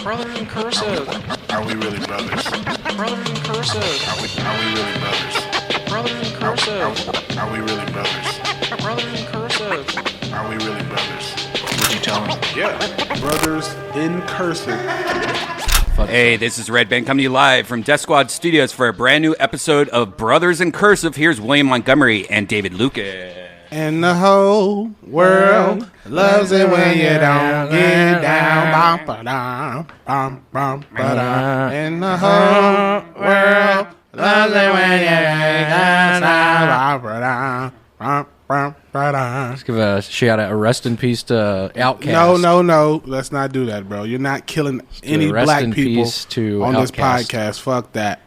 Brothers in Cursive. Are we really brothers? Brothers in Cursive. Are we really brothers? Brothers in Cursive. Are we really brothers? Brothers in Cursive. Are we really brothers? Would you tell me? Yeah. Brothers in Cursive. Hey, this is Redban coming to you live from Death Squad Studios for a brand new episode of Brothers in Cursive. Here's William Montgomery and David Lucas. And the whole world loves it when you don't get down. And the whole world loves it when you get down. Let's give a shout out, a rest in peace to Outkast. No. Let's not do that, bro. You're not killing any black people on this podcast. Fuck that.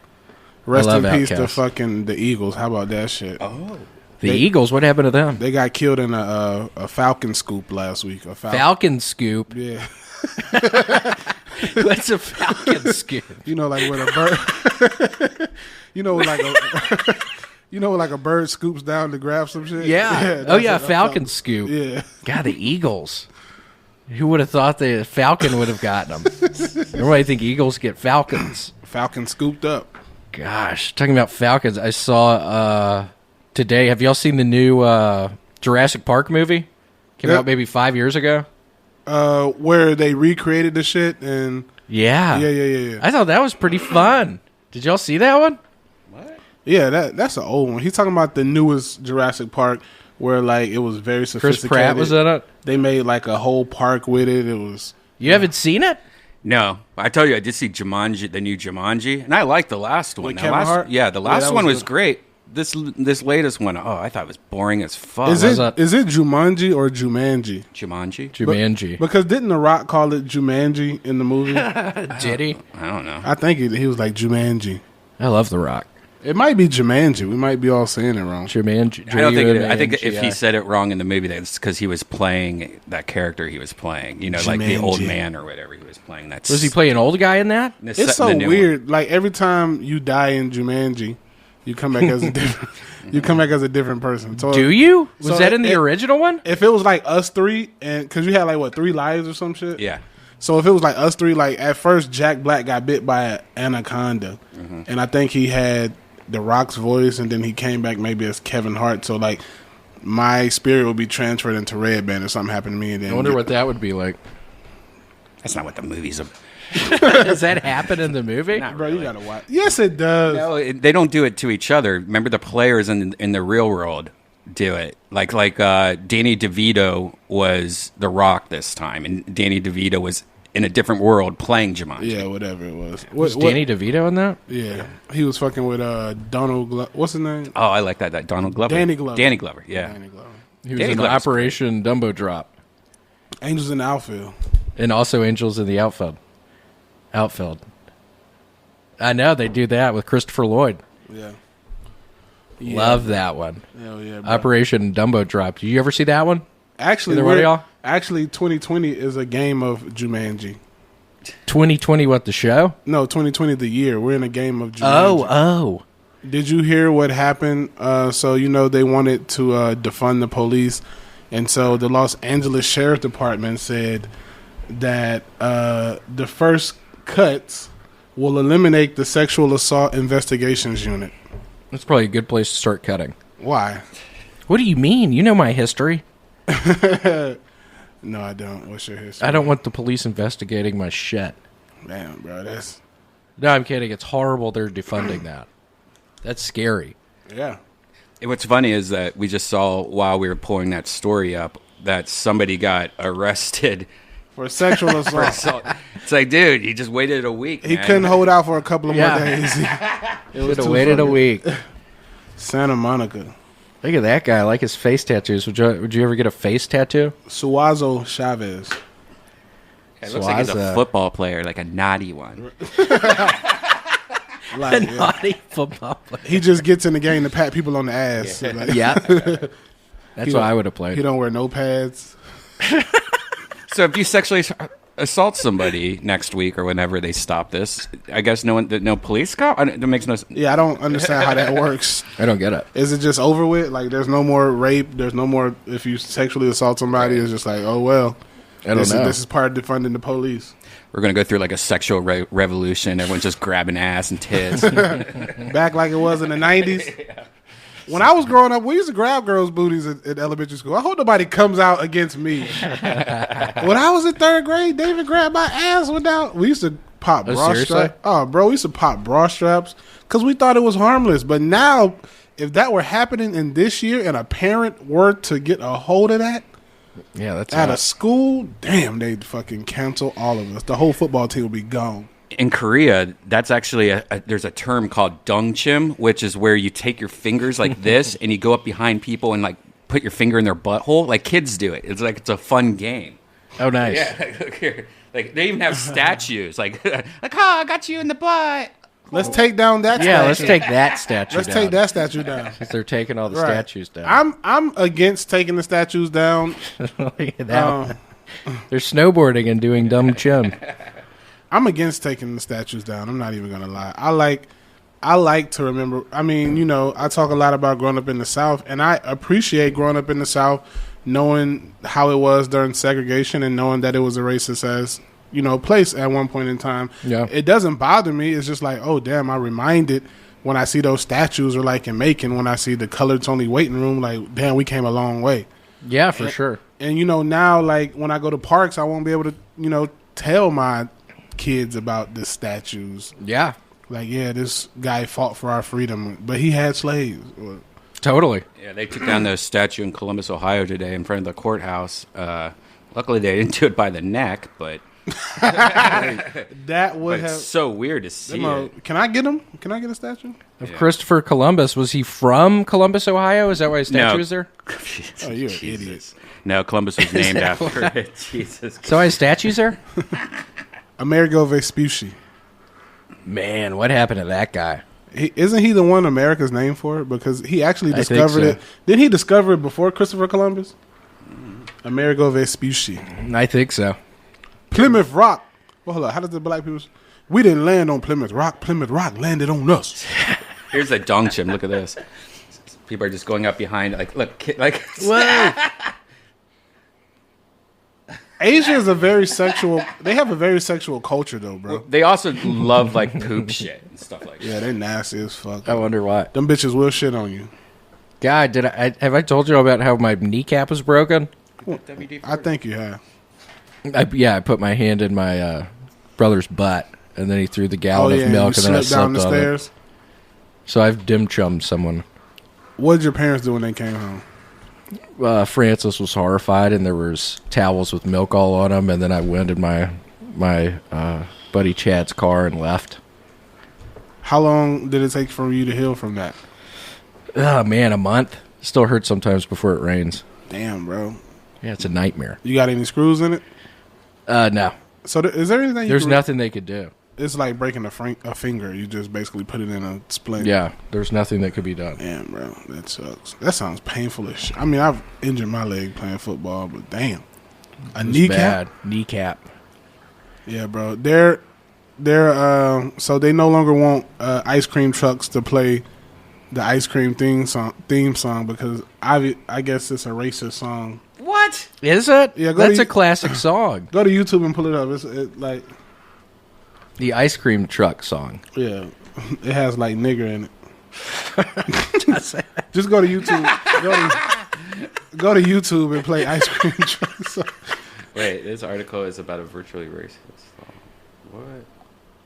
Rest in peace to fucking the Eagles. How about that shit? Oh. The Eagles, what happened to them? They got killed in a Falcon scoop last week. Falcon scoop? Yeah. What's a Falcon scoop? You know, like when a bird... like a bird scoops down to grab some shit? Yeah. Falcon scoop. Yeah. God, the Eagles. Who would have thought the Falcon would have gotten them? Everybody think Eagles get Falcons. Falcon scooped up. Gosh, talking about Falcons, I saw today, have y'all seen the new Jurassic Park movie? Came out maybe 5 years ago. Where they recreated the shit and... Yeah. Yeah. I thought that was pretty fun. Did y'all see that one? Yeah, that's an old one. He's talking about the newest Jurassic Park where, like, it was very sophisticated. Chris Pratt was in it? They made, like, a whole park with it. It was... You haven't seen it? No. I told you, I did see Jumanji, the new Jumanji, and I liked the last one. With Kevin Hart? Yeah, the last one was good. great. This latest one, I thought it was boring as fuck. Is it Jumanji or Jumanji? Jumanji? Because didn't The Rock call it Jumanji in the movie? Did he? I don't know. I think he was like Jumanji. I love The Rock. It might be Jumanji. We might be all saying it wrong. Jumanji. I don't think it is. I think if he said it wrong in the movie, that's because he was playing that character he was playing. You know, like the old man or whatever he was playing. Was he playing an old guy in that? It's so weird. Like every time you die in Jumanji, you come back as a different. You come back as a different person. So, do you? Was that in the original one? If it was like us three, and because you had like 3 lives or some shit. Yeah. So if it was like us three, like at first Jack Black got bit by an anaconda, and I think he had The Rock's voice, and then he came back maybe as Kevin Hart. So like my spirit would be transferred into Redban if something happened to me. And then I wonder what that would be like. That's not what the movie's about. Does that happen in the movie? Not Bro, really. you gotta watch. Yes, it does. No, they don't do it to each other. Remember, the players in the real world do it. Like Danny DeVito was The Rock this time, and Danny DeVito was in a different world playing Jumanji. Yeah, whatever it was. Was Danny DeVito in that? Yeah, he was fucking with Donald. What's his name? Oh, I like that Donald Glover. Danny Glover. Yeah. Danny Glover. He was Danny in Glover's Operation Dumbo Drop. Angels in the Outfield. And also Angels in the Outfield. I know, they do that with Christopher Lloyd. Yeah. Love that one. Hell yeah, bro. Operation Dumbo Drop. Did you ever see that one? Actually, Either one of y'all? Actually, 2020 is a game of Jumanji. 2020 what, the show? No, 2020 the year. We're in a game of Jumanji. Oh. Did you hear what happened? So, they wanted to defund the police. And so the Los Angeles Sheriff Department said that the first cuts will eliminate the sexual assault investigations unit. That's probably a good place to start cutting. Why? What do you mean? You know my history. No, I don't. What's your history? I don't want the police investigating my shit. Damn, bro, that's... No, I'm kidding. It's horrible they're defunding that. That's scary. Yeah. What's funny is that we just saw while we were pulling that story up that somebody got arrested for sexual assault. It's like, dude, he just waited a week. He man. couldn't hold out for a couple of more days. Should have waited a week. Santa Monica. Look at that guy. I like his face tattoos. Would you ever get a face tattoo? Suazo Chavez. It looks like he's a football player, like a naughty one. A naughty football player. He just gets in the game to pat people on the ass. Yeah. That's what I would have played. He don't wear no pads. So if you sexually assault somebody next week or whenever they stop this, I guess no police cop? It makes no sense. Yeah, I don't understand how that works. I don't get it. Is it just over with? Like, there's no more rape? There's no more, if you sexually assault somebody, it's just like, oh, well. I don't know. This is part of defunding the police. We're going to go through like a sexual revolution. Everyone's just grabbing ass and tits. Back like it was in the 90s. When I was growing up, we used to grab girls' booties at elementary school. I hope nobody comes out against me. When I was in 3rd grade, David grabbed my ass without. We used to pop bra straps. Oh, bro, we used to pop bra straps because we thought it was harmless. But now, if that were happening in this year and a parent were to get a hold of that, Yeah, that's at a school, damn, they'd fucking cancel all of us. The whole football team would be gone. In Korea, that's actually there's a term called dongchim, which is where you take your fingers like this and you go up behind people and like put your finger in their butthole. Like kids do it. It's like it's a fun game. Oh, nice. Yeah, look here. Like they even have statues. Like I got you in the butt. Let's take down that Yeah, statue. let's take that statue Let's down. take that statue down. Since they're taking all the Right. statues down. I'm against taking the statues down. Look at that one. They're snowboarding and doing dumb chum. I'm against taking the statues down. I'm not even gonna lie. I like to remember. I mean, you know, I talk a lot about growing up in the South, and I appreciate growing up in the South, knowing how it was during segregation and knowing that it was a racist as place at one point in time. Yeah. It doesn't bother me. It's just like, oh damn, I'm reminded when I see those statues, or like in Macon when I see the colored's only waiting room. Like, damn, we came a long way. Yeah, for sure. And now, like when I go to parks, I won't be able to tell my kids about the statues. Yeah, Like, yeah, this guy fought for our freedom, but he had slaves. totally. Yeah, they took down the statue in Columbus, Ohio today in front of the courthouse. Luckily, they didn't do it by the neck, but That would it's have. so weird to see it. Can I get him? Can I get a statue? Of Christopher Columbus. Was he from Columbus, Ohio? Is that why his statue is there? Oh, you're an idiot. No, Columbus was named after it. Jesus. So his statue's there? Amerigo Vespucci. Man, what happened to that guy? Isn't he the one America's named for? Because he actually I think discovered so. it. Didn't he discover it before Christopher Columbus? Amerigo Vespucci. I think so. Plymouth Rock. Well, hold on. How does the black people? We didn't land on Plymouth Rock. Plymouth Rock landed on us. Here's a dongchim. Look at this. People are just going up behind. Like, look, like. Whoa. Asia is a very sexual. They have a very sexual culture, though, bro. They also love like poop shit and stuff like that. Yeah, they nasty as fuck. I wonder why. Them bitches will shit on you. God, have I told you about how my kneecap was broken? I think you have. I put my hand in my brother's butt, and then he threw the gallon of milk, you and then I slipped down slept the on it. stairs. So I've dim chummed someone. What did your parents do when they came home? Francis was horrified, and there was towels with milk all on them, and then I went in my buddy Chad's car and left. How long did it take for you to heal from that? Oh, man, a month. Still hurts sometimes before it rains. Damn, bro. Yeah, it's a nightmare. You got any screws in it? No. So is there anything? There's nothing they could do. It's like breaking a finger. You just basically put it in a splint. Yeah, there's nothing that could be done. Damn, bro, that sucks. That sounds painful as shit. I mean, I've injured my leg playing football, but damn, a It was kneecap. bad. Kneecap. Yeah, bro. They're so they no longer want ice cream trucks to play the ice cream theme song because I guess it's a racist song. What? Is it? Yeah, That's a classic song. Go to YouTube and pull it up. It's like The ice cream truck song. yeah, it has like nigger in it. Just go to YouTube. Go to YouTube and play ice cream truck song. Wait, this article is about a virtually racist song. What?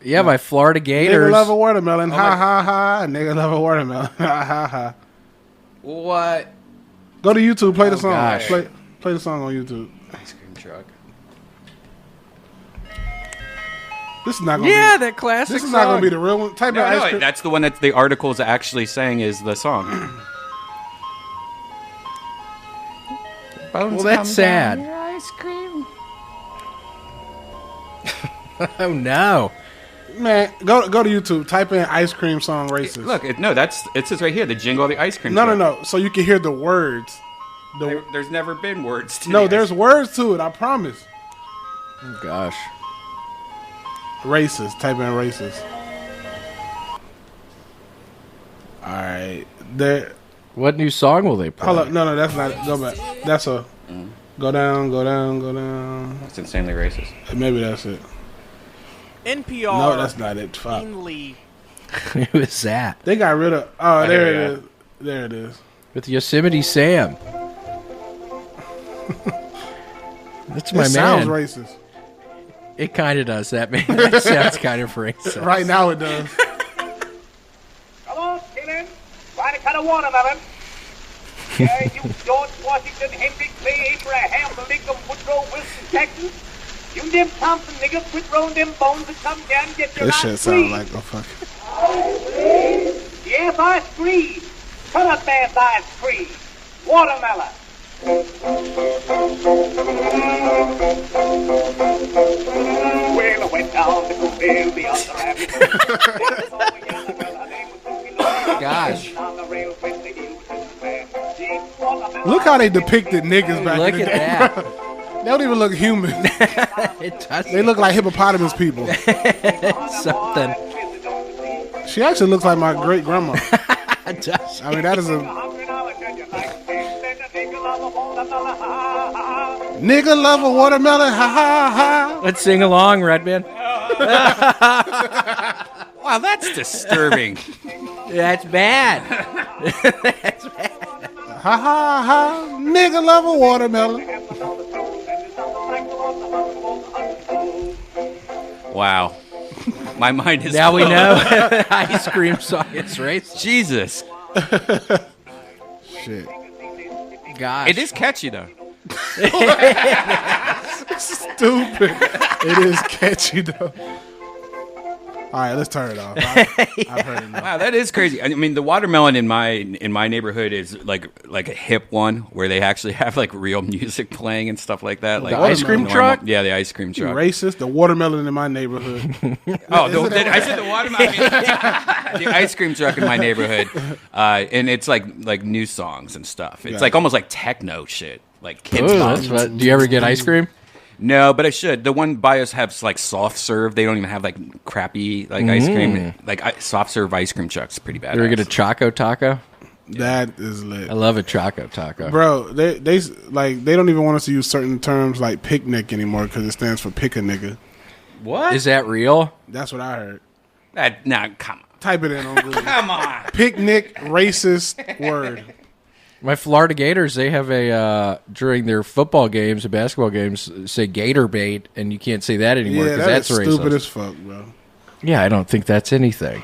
Yeah, by Florida Nigga Gators. love a watermelon. Ha ha ha. Nigga love a watermelon. Ha ha ha. What? Go to YouTube. Play the song. gosh. Play the song on YouTube. Ice cream truck. This is not gonna Yeah, be, that classic this is song. not gonna be the real one. Type in No, ice cream. that's the one that the article is actually saying is the song. Well, that's sad. Oh, no. Man, go to YouTube. Type in ice cream song racist. Look, it says right here, the jingle of the ice cream No, truck. no, no. So you can hear the words. There's never been words to No, the there's ice- words to it. I promise. Oh, gosh. Racist. Type in racist. All right. There. What new song will they play? Hold up. No, that's not. Go back. Go down, go down, go down. That's insanely racist. Maybe that's it. NPR. No, that's not it. Fuck. Ainley. Who is that? They got rid of. Oh, there it here is. There it is. With Yosemite Sam. That's my It man. sounds racist. It kind of does that, man. That sounds kind of racist. Right now it does. Come on, children. Try to cut a watermelon. Yeah, you George Washington, Henry Clay, Abraham Lincoln, Woodrow Wilson, Texas. You them Thompson niggas, quit rolling them bones and come down and get your This life shit free. sound like a fucking. Yes, ice cream. Cut up man's ice cream. Watermelon. Well, I went down to Cookville beyond the rapids. Gosh. Look how they depicted niggas back Look in the at day. that. They don't even look human. It does They look like hippopotamus people. something. She actually looks like my great grandma. It does. I mean, that is a nigga love a watermelon. Ha ha ha. Let's sing along, Redban. Wow, that's disturbing. That's bad. Ha ha ha. Nigga love a watermelon. Wow. My mind is Now we blown. know ice cream song is racist. Jesus. Shit. Gosh. It is catchy, though. Stupid. It is catchy though. All right, let's turn it off. I've heard enough. Wow, that is crazy. I mean, the watermelon in my neighborhood is like a hip one where they actually have like real music playing and stuff like that. Like The ice cream truck? Yeah, the ice cream truck. Racist. The watermelon in my neighborhood. Oh, I said the watermelon. The ice cream truck in my neighborhood, and it's like new songs and stuff. It's Yeah. like almost like techno shit, like kids. Ooh, songs. that's what, do you ever get ice cream? No, but I should. The one by us has like soft serve. They don't even have like crappy like ice cream. Like soft serve ice cream truck's pretty bad. You ever get a Choco Taco? That is lit. I love a Choco Taco. Bro, they don't even want us to use certain terms like picnic anymore because it stands for pick a nigga. What? Is that real? That's what I heard. Nah, come on. Type it in on Google. Come on. Picnic, racist word. My Florida Gators, they have a, during their football games and basketball games, say Gator bait, and you can't say that anymore Yeah, because that's that's racist. stupid as fuck, bro. Yeah, I don't think that's anything.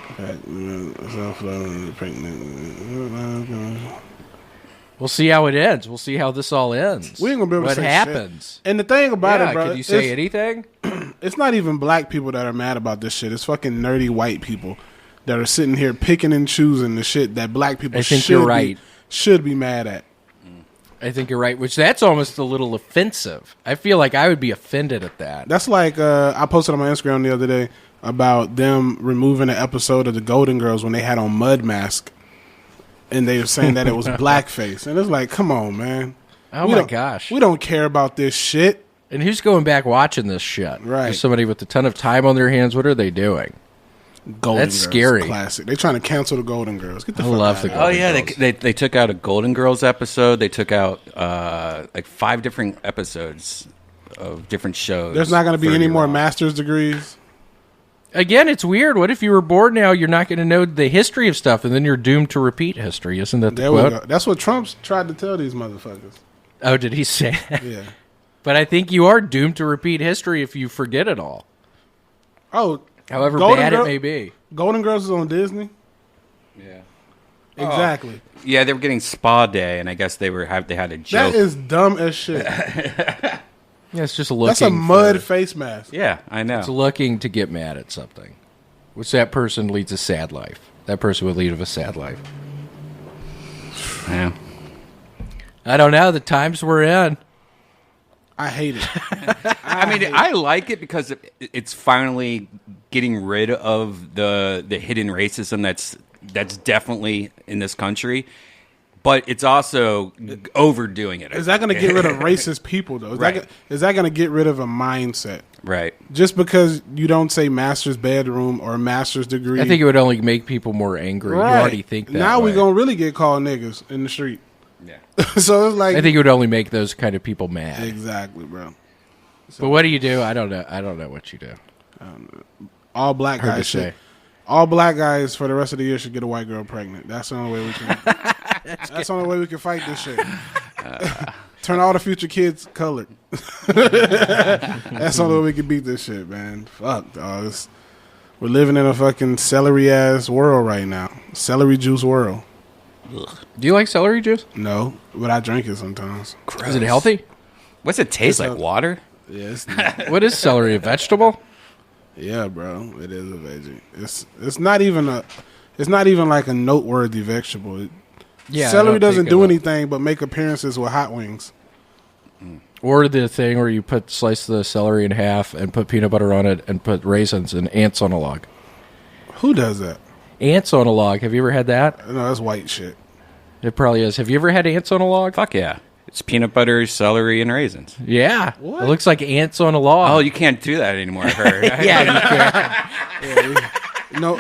We'll see how it ends. We'll see how this all ends. We ain't gonna be able to what say happens. shit. And the thing about Yeah, it, bro, could you say it's, anything? it's not even black people that are mad about this shit. It's fucking nerdy white people that are sitting here picking and choosing the shit that black people I think you're right. should be mad at. I think you're right, which that's almost a little offensive. I feel like I would be offended at that. That's like I posted on my Instagram the other day about them removing an episode of the Golden Girls when they had on Mud Mask, and they were saying that it was blackface, and it's like, come on, man. Oh We my don't- gosh. we don't care about this shit. And who's going back watching this shit? Right. Just somebody with a ton of time on their hands. What are they doing? Golden That's Girls, scary. classic. They trying to cancel the Golden Girls. Get the I fuck love out the of Golden here. Oh yeah, Girls. they took out a Golden Girls episode. They took out like 5 different episodes of different shows. There's not going to be 30 any more long. master's degrees. Again, it's weird. What if you were bored now? You're not going to know the history of stuff, and then you're doomed to repeat history. Isn't that the There we quote? go. That's what Trump's tried to tell these motherfuckers. Oh, did he say that? Yeah. But I think you are doomed to repeat history if you forget it all, Oh, however Golden bad Girl- it may be. Golden Girls is on Disney. Yeah. Exactly. Yeah, they were getting Spa Day, and I guess they had a joke. That is dumb as shit. Yeah, it's just looking. That's a mud for- face mask. Yeah, I know. It's looking to get mad at something. Which that person leads a sad life. That person would lead a sad life. Yeah. I don't know. The times we're in. I hate it. I mean, I like it because it's finally getting rid of the hidden racism that's definitely in this country, but it's also overdoing it. Is that going to get rid of racist people, though? Right. Is that going to get rid of a mindset? Right. Just because you don't say master's bedroom or master's degree. I think it would only make people more angry. Right. You already think that. Now way. we going to really get called niggas in the street. Yeah. So it's like I think it would only make those kind of people mad. exactly, bro. But what do you do? I don't know. I don't know what you do. All black Hard to guys should. say. All black guys for the rest of the year should get a white girl pregnant. That's the only way we can. That's the only way we can fight this shit. Turn all the future kids colored. That's the only way we can beat this shit, man. Fuck, dog. We're living in a fucking celery ass world right now. Celery juice world. Do you like celery juice? No, but I drink it sometimes. Is it healthy? What's it taste It's like? a- Water? Yes. What is celery? A vegetable? Yeah, bro. It is a veggie. It's not even like a noteworthy vegetable. Yeah. I Celery don't doesn't think do of it. anything but make appearances with hot wings. Or the thing where you slice the celery in half and put peanut butter on it and put raisins and ants on a log. Who does that? Ants on a log. Have you ever had that? No, that's white shit. It probably is. Have you ever had ants on a log? Fuck yeah. It's peanut butter, celery, and raisins. Yeah. What? It looks like ants on a log. Oh, you can't do that anymore, I heard. No,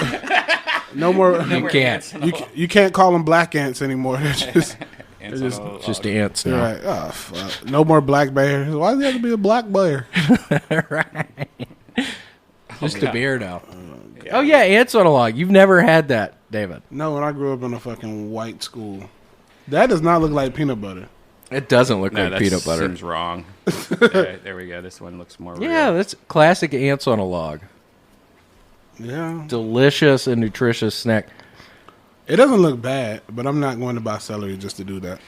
no more. you can't. You can't call them black ants anymore. They're just, Ants just- on a Just log. ants you're now. like, oh fuck. No more black bears. Why does it have to be a black bear? Just a beer now. Oh, yeah, ants on a log. You've never had that, David. No, when I grew up in a fucking white school, that does not look like peanut butter. It doesn't look No, like that peanut butter. seems wrong. There we go. This one looks more Yeah, real. that's classic ants on a log. Yeah, Delicious and nutritious snack. it doesn't look bad, but I'm not going to buy celery just to do that.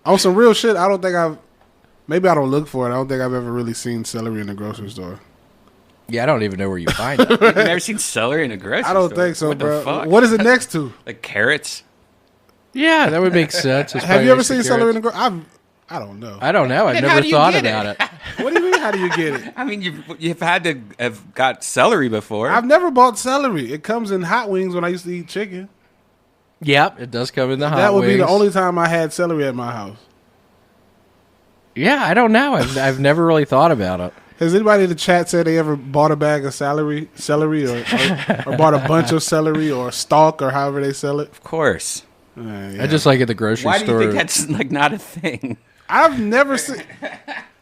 On some real shit, I don't think I've. Maybe I don't look for it. I don't think I've ever really seen celery in the grocery store. Yeah, I don't even know where you find it. You've never seen celery in a grocery I don't store? think so, What bro. the fuck? What is it next to? Like carrots? Yeah, that would make sense. It's Have probably you ever next to seen celery in carrots. the grocery? I don't know. I don't know. I've Then how never do you thought get about it? it. What do you mean? How do you get it? I mean, you've had to have got celery before. I've never bought celery. It comes in hot wings when I used to eat chicken. Yep, it does come in the hot That would be the wings. only time I had celery at my house. Yeah, I don't know. I've never really thought about it. Has anybody in the chat said they ever bought a bag of celery or bought a bunch of celery or stalk or however they sell it? Of course. Yeah. I just like at the grocery Why do store. you think that's like not a thing? I've never seen.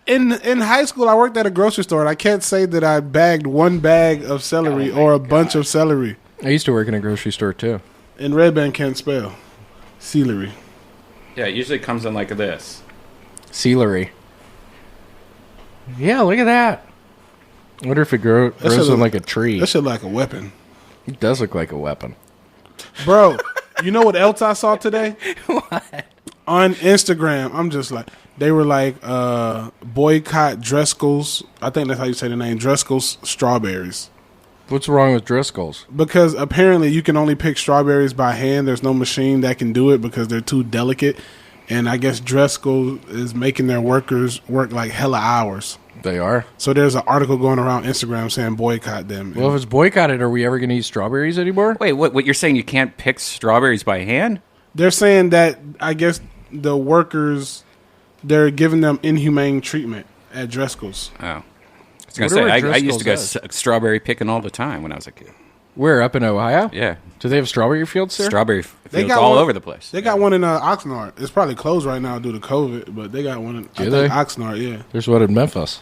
In high school, I worked at a grocery store, and I can't say that I bagged one bag of celery or a bunch of celery. I used to work in a grocery store too. And Redban can't spell celery. Yeah, it usually comes in like this. Celery. Yeah, look at that. I wonder if it grows shit on look- like a tree. That shit like a weapon, It does look like a weapon. bro. You know what else I saw today? What? On Instagram, I'm just like, they were like, boycott Driscoll's. I think that's how you say the name, Driscoll's strawberries. What's wrong with Driscoll's? Because apparently you can only pick strawberries by hand. There's no machine that can do it because they're too delicate. And I guess Driscoll is making their workers work like hella hours. They are. So there's an article going around Instagram saying boycott them. Well, if it's boycotted, are we ever going to eat strawberries anymore? Wait, what you're saying? You can't pick strawberries by hand? They're saying that I guess the workers, they're giving them inhumane treatment at Driscoll's. Oh. I was going to say, Wonder what I used to go Driscoll's strawberry picking all the time when I was a kid. Where, up in Ohio? Yeah. Do they have strawberry fields there? Strawberry They fields got all one- over the place. They got one in Oxnard. It's probably closed right now due to COVID, but they got one in Do they? Oxnard. Yeah, There's one in Memphis.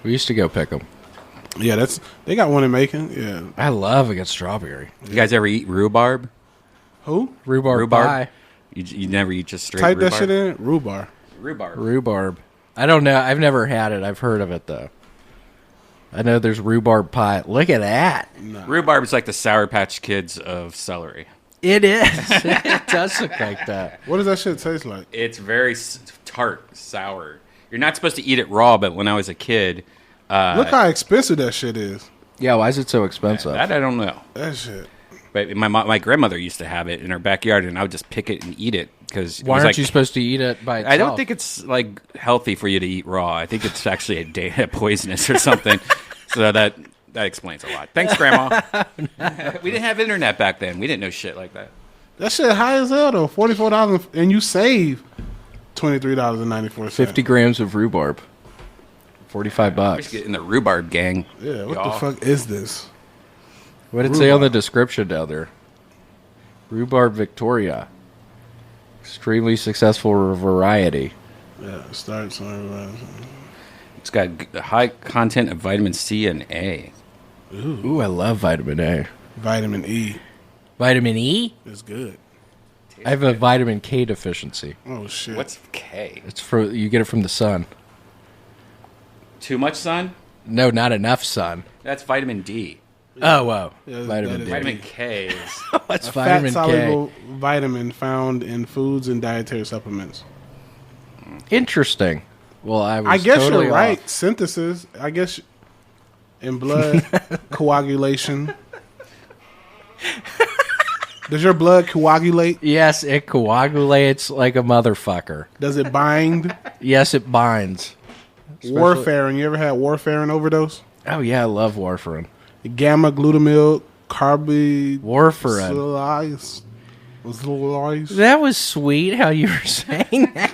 We used to go pick them. yeah. They got one in Macon. Yeah. I love a good strawberry. You guys ever eat rhubarb? Who? Rhubarb, Rhubarb? pie. You never eat just straight Type rhubarb? that shit in. Rhubarb. Rhubarb. Rhubarb. I don't know. I've never had it. I've heard of it, though. I know there's rhubarb pie. Look at that. Rhubarb is like the Sour Patch Kids of celery. It is. It does look like that. What does that shit taste like? It's very tart, sour. You're not supposed to eat it raw, but when I was a kid, Look how expensive that shit is. Yeah, why is it so expensive? that I don't know. That shit. But my grandmother used to have it in her backyard, and I would just pick it and eat it because Why aren't you supposed to eat it by itself? I don't think it's like healthy for you to eat raw. I think it's actually poisonous or something. So that explains a lot. Thanks, Grandma. We didn't have internet back then. We didn't know shit like that. That shit high as hell though. $44 and you save $23.94. 50 grams of rhubarb. $45. Just get in the rhubarb gang. Yeah. What y'all. the fuck is this? What did it say on the description down there? Rhubarb Victoria. Extremely successful variety. Yeah, it starts on. It's got high content of vitamin C and A. Ooh, I love vitamin A. Vitamin E Vitamin E? is good. I have a vitamin K deficiency. Oh shit! What's K? It's you get it from the sun. Too much sun? No, not enough sun. That's vitamin D. Oh, wow. Yeah, vitamin that D. is Vitamin K is... What's a vitamin K? fat-soluble vitamin found in foods and dietary supplements. Interesting. Well, I guess totally you're right. off. Synthesis. I guess in blood coagulation. Does your blood coagulate? Yes, it coagulates like a motherfucker. Does it bind? Yes, it binds. Warfarin. You ever had warfarin overdose? Oh, yeah, I love warfarin. Gamma glutamyl carboxylase. Warfarin. Zylase. That was sweet how you were saying that.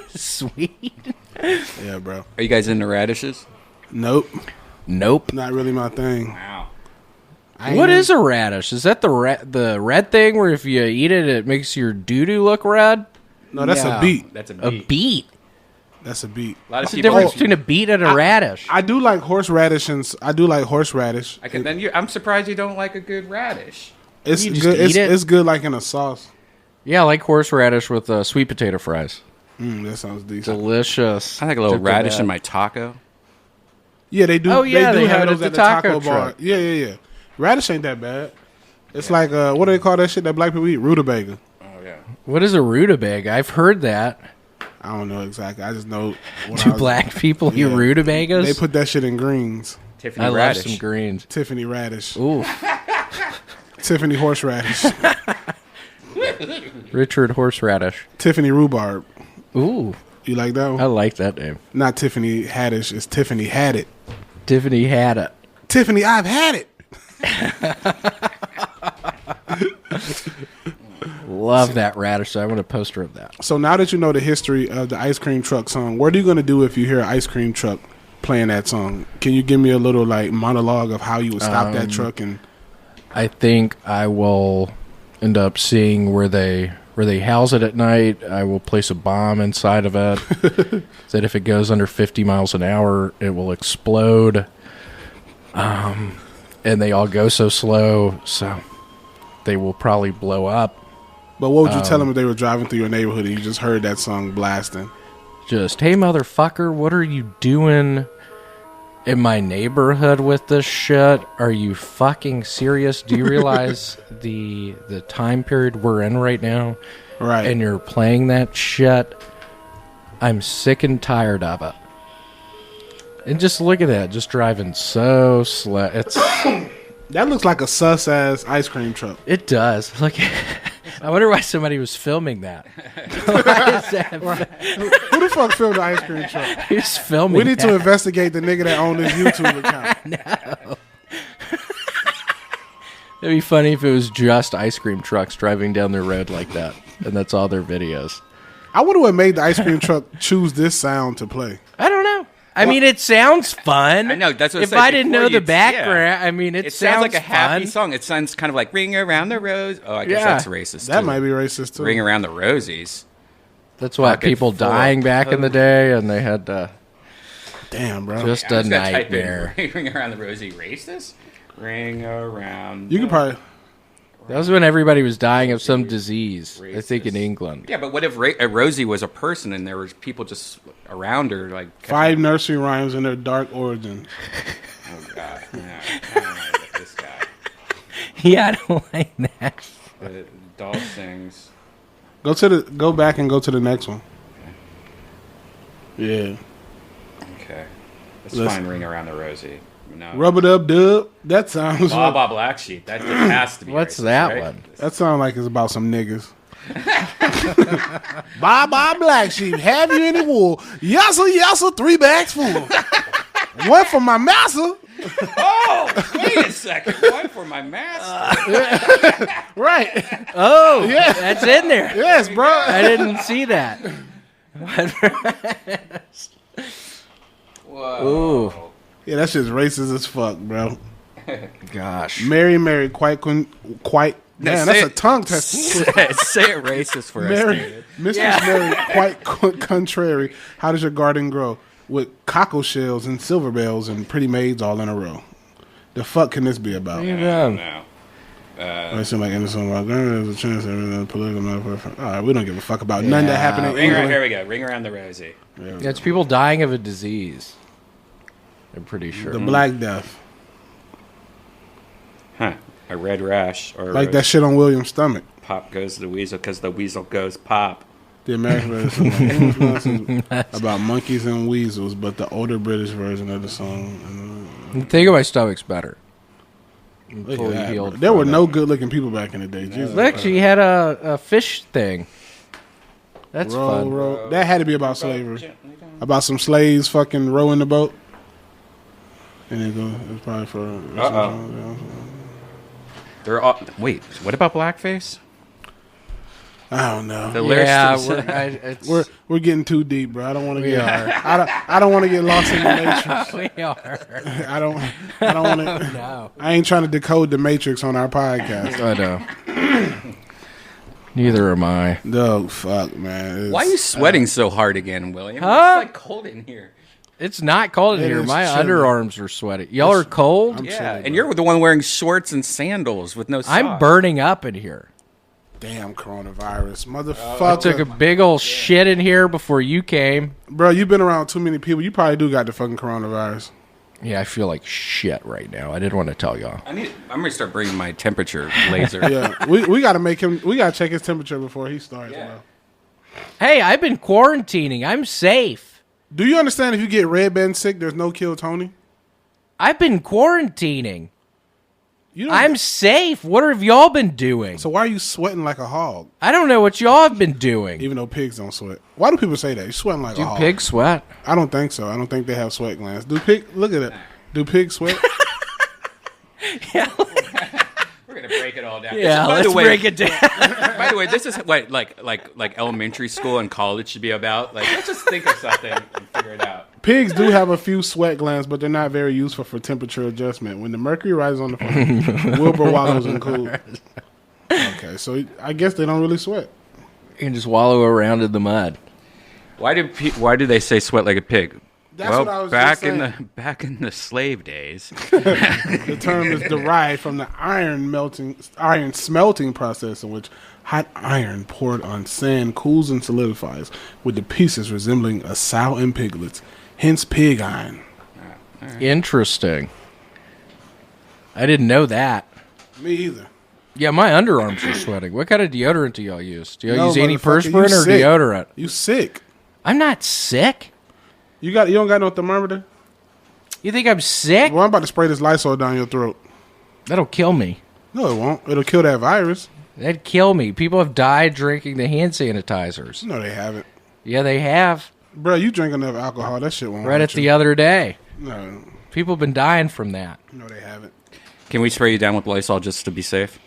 Sweet. Yeah, bro. Are you guys into radishes? Nope. Nope. Not really my thing. Wow. What is a radish? Is that the red thing where if you eat it, it makes your doo-doo look red? No, that's Yeah. a beet. That's a A beet. beet. That's a beet. A lot of What's the people... difference between a beet and a radish? I do like horseradish, and I do like horseradish. I'm surprised you don't like a good radish. It's You just good. eat it? It's good, like in a sauce. Yeah, I like horseradish with sweet potato fries. That sounds decent. Delicious. I like a little Dipped in radish that. in my taco. Yeah, they do. Oh, yeah, they do they have have it those at at the the taco taco bar. truck. Yeah. Radish ain't that bad. It's like what do they call that shit that black people eat? Rutabaga. Oh, yeah. What is a rutabaga? I've heard that. I don't know exactly. I just know. What Do black people eat rutabagas? They put that shit in greens. Tiffany I radish. love some greens. Tiffany radish. Ooh, Tiffany horseradish. Richard horseradish. Tiffany rhubarb. Ooh, You like that one? I like that name. Not Tiffany Haddish. It's Tiffany Had It. Tiffany had it. Tiffany, I've had it. Love that radish. So I want a poster of that. So now that you know the history of the ice cream truck song, what are you going to do if you hear an ice cream truck playing that song? Can you give me a little like monologue of how you would stop that truck? And I think I will end up seeing where they house it at night. I will place a bomb inside of it. That if it goes under 50 miles an hour, it will explode. And they all go so slow, so they will probably blow up. But what would you tell them if they were driving through your neighborhood and you just heard that song blasting? Just, hey, motherfucker, what are you doing in my neighborhood with this shit? Are you fucking serious? Do you realize the time period we're in right now? Right. And you're playing that shit? I'm sick and tired of it. And just look at that, just driving so slow. That looks like a sus-ass ice cream truck. It does. Like, I wonder why somebody was filming that. Why is that? Who the fuck filmed the ice cream truck? Who's filming We need that? to investigate the nigga that owned this YouTube account. No. It'd be funny if it was just ice cream trucks driving down the road like that, and that's all their videos. I wonder what made the ice cream truck choose this sound to play. I don't know. I mean, it sounds fun. I know, that's what I if said I didn't before know the you- background, yeah. I mean, it sounds like a happy fun. song. It sounds kind of like Ring Around the Rose. Oh, I guess Yeah. that's racist, That too. might be racist too. Ring Around the Rosies. That's why Pocket people full of dying back in the hoes. day, and they had Damn, bro. just I'm a just gonna type in nightmare. Ring Around the Rosie racist? Ring Around You could probably. That was when everybody was dying of some disease. I think in Racist. England. Yeah, but what if Rosie was a person and there was people just around her, like... 5 nursery rhymes and their dark origin. Oh, God. No, I don't know about this guy. Yeah, I don't like that. The doll sings... Go back and go to the next one. Yeah. Okay. Let's Listen. find Ring Around the Rosie. No. Rub it up, dub. That sounds. Baba Black Sheep. That has to be What's racist, that right? one? That sounds like it's about some niggas. Bye, black sheep. Have you any wool? Yassa, yassa, 3 bags full. One for my massa. Oh, wait a second. One for my master. Right. Oh, Yeah. that's in there. Yes, bro. I didn't see that. Whoa. Ooh. Yeah, that shit's racist as fuck, bro. Gosh. Mary, quite. Man, No, that's say a it- tongue test. Say it racist for us, Mary, David. Mistress Mary, quite contrary. How does your garden grow? With cockle shells and silver bells and pretty maids all in a row. The fuck can this be about? No. It seems like in the song, there's a chance that political metaphor. All right, we don't give a fuck about none that happened in Here England. we go. Ring around the rosy. Yeah, it's people dying of a disease. I'm pretty sure. The Black Death. Huh. A red rash. Or Like that shit on William's stomach. Pop goes the weasel because the weasel goes pop. The American version is about monkeys and weasels, but the older British version of the song. The thing of my stomach's better. I'm Look at fully that, healed. bro. There were from no it. good-looking people back in the day. Jesus Look, Christ. she had a fish thing. That's fun. Row. That had to be about slavery. About some slaves fucking rowing the boat. And it was probably for. They're all, wait, what about blackface? I don't know. The lyrics Yeah, to the- We're getting too deep, bro. I don't want to get. are. I don't want to get lost in the matrix. We are. I don't want to. No. I ain't trying to decode the matrix on our podcast. I know. Neither am I. No, fuck, man. It's- Why are you sweating so hard again, William? Huh? It's like cold in here. It's not cold in It here. is My chilly. underarms are sweaty. Y'all are cold? I'm Yeah, chilly, and bro. you're the one wearing shorts and sandals with no socks. I'm burning up in here. Damn coronavirus, I motherfucker. took a big old shit in here before you came. Bro, you've been around too many people. You probably do got the fucking coronavirus. Yeah, I feel like shit right now. I didn't want to tell y'all. I'm gonna start bringing my temperature laser. Yeah, we got to make him. We got to check his temperature before he starts. Yeah. Bro. Hey, I've been quarantining. I'm safe. Do you understand if you get Redban sick, there's no kill Tony? I've been quarantining. You don't, I'm safe. What have y'all been doing? So why are you sweating like a hog? I don't know what y'all have been doing. Even though pigs don't sweat. Why do people say that? You're sweating like a Do hog. pigs sweat? I don't think so. I don't think they have sweat glands. Do pig? Look at it. Do pigs sweat? We're gonna break it all down. Yeah, By let's the way, break it down. By the way, this is what like elementary school and college should be about. Like, let's just think of something and figure it out. Pigs do have a few sweat glands, but they're not very useful for temperature adjustment. When the mercury rises on the phone, Wilbur wallows in cool. Okay, so I guess they don't really sweat. You can just wallow around in the mud. Why do they say sweat like a pig? That's well, what I was back just in saying. back in the slave days. The term is derived from the iron smelting process in which hot iron poured on sand cools and solidifies, with the pieces resembling a sow and piglets. Hence, pig iron. Interesting. I didn't know that. Me either. Yeah, my underarms are sweating. What kind of deodorant do y'all use? Do y'all No, use motherfucker, antiperspirant you or sick. deodorant? You sick? I'm not sick. You don't got no thermometer? You think I'm sick? Well, I'm about to spray this Lysol down your throat. That'll kill me. No, it won't. It'll kill that virus. That'd kill me. People have died drinking the hand sanitizers. No, they haven't. Yeah, they have. Bro, you drink enough alcohol. That shit won't Right hurt at the you. other day. No, People have been dying from that. no, they haven't. Can we spray you down with Lysol just to be safe?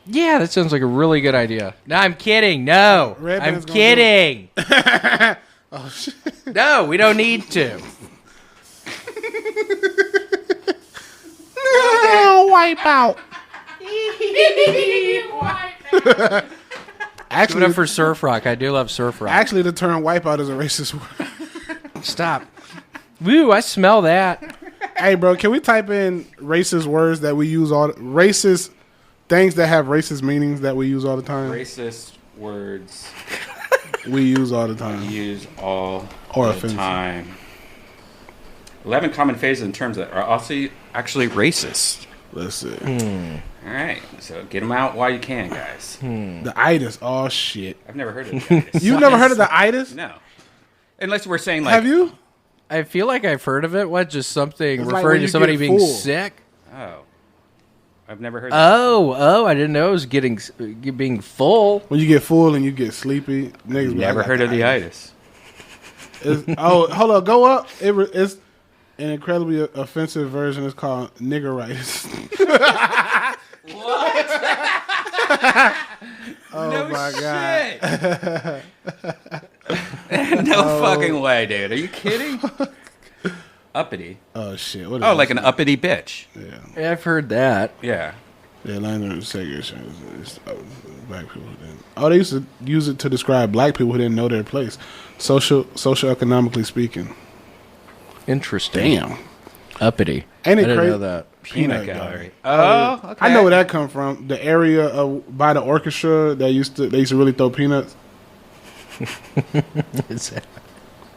Yeah, that sounds like a really good idea. No, I'm kidding. No, Redban's I'm gonna do kidding. Oh, shit. No, we don't need to. No, wipe out. Give it Actually, up for surf rock. I do love surf rock. actually, the term wipeout is a racist word. Stop. Woo, I smell that. Hey, bro, can we type in racist words that we use all racist things that have racist meanings that we use all the time? Racist words We use all the time. used all Or the offensive. time. 11 common phases in terms that are also actually racist. Let's see. All right, so get them out while you can, guys. The itis. Oh shit. I've never heard of this. You've never heard of the itis? No. Unless we're saying like, Have you? I feel like I've heard of it. What? Just something It's like referring when to you somebody get being full. sick? oh, I've never heard. That. Oh, I didn't know it was being full. When you get full and you get sleepy, niggas be Never like, heard of the itis. Oh, hold on, go up. It's an incredibly offensive version. It's called niggeritis. Oh No my god. shit. No fucking way, dude. Are you kidding? Uppity. Oh shit! What is Oh, this? like an uppity bitch. Yeah, I've heard that. Yeah. Yeah, landlord segregation is black people who didn't. Oh, they used to use it to describe black people who didn't know their place, socioeconomically speaking. Interesting. Damn, Uppity. ain't I it didn't crazy? know that. Peanut gallery. Oh, okay. I know where that come from. The area by the orchestra they used to really throw peanuts.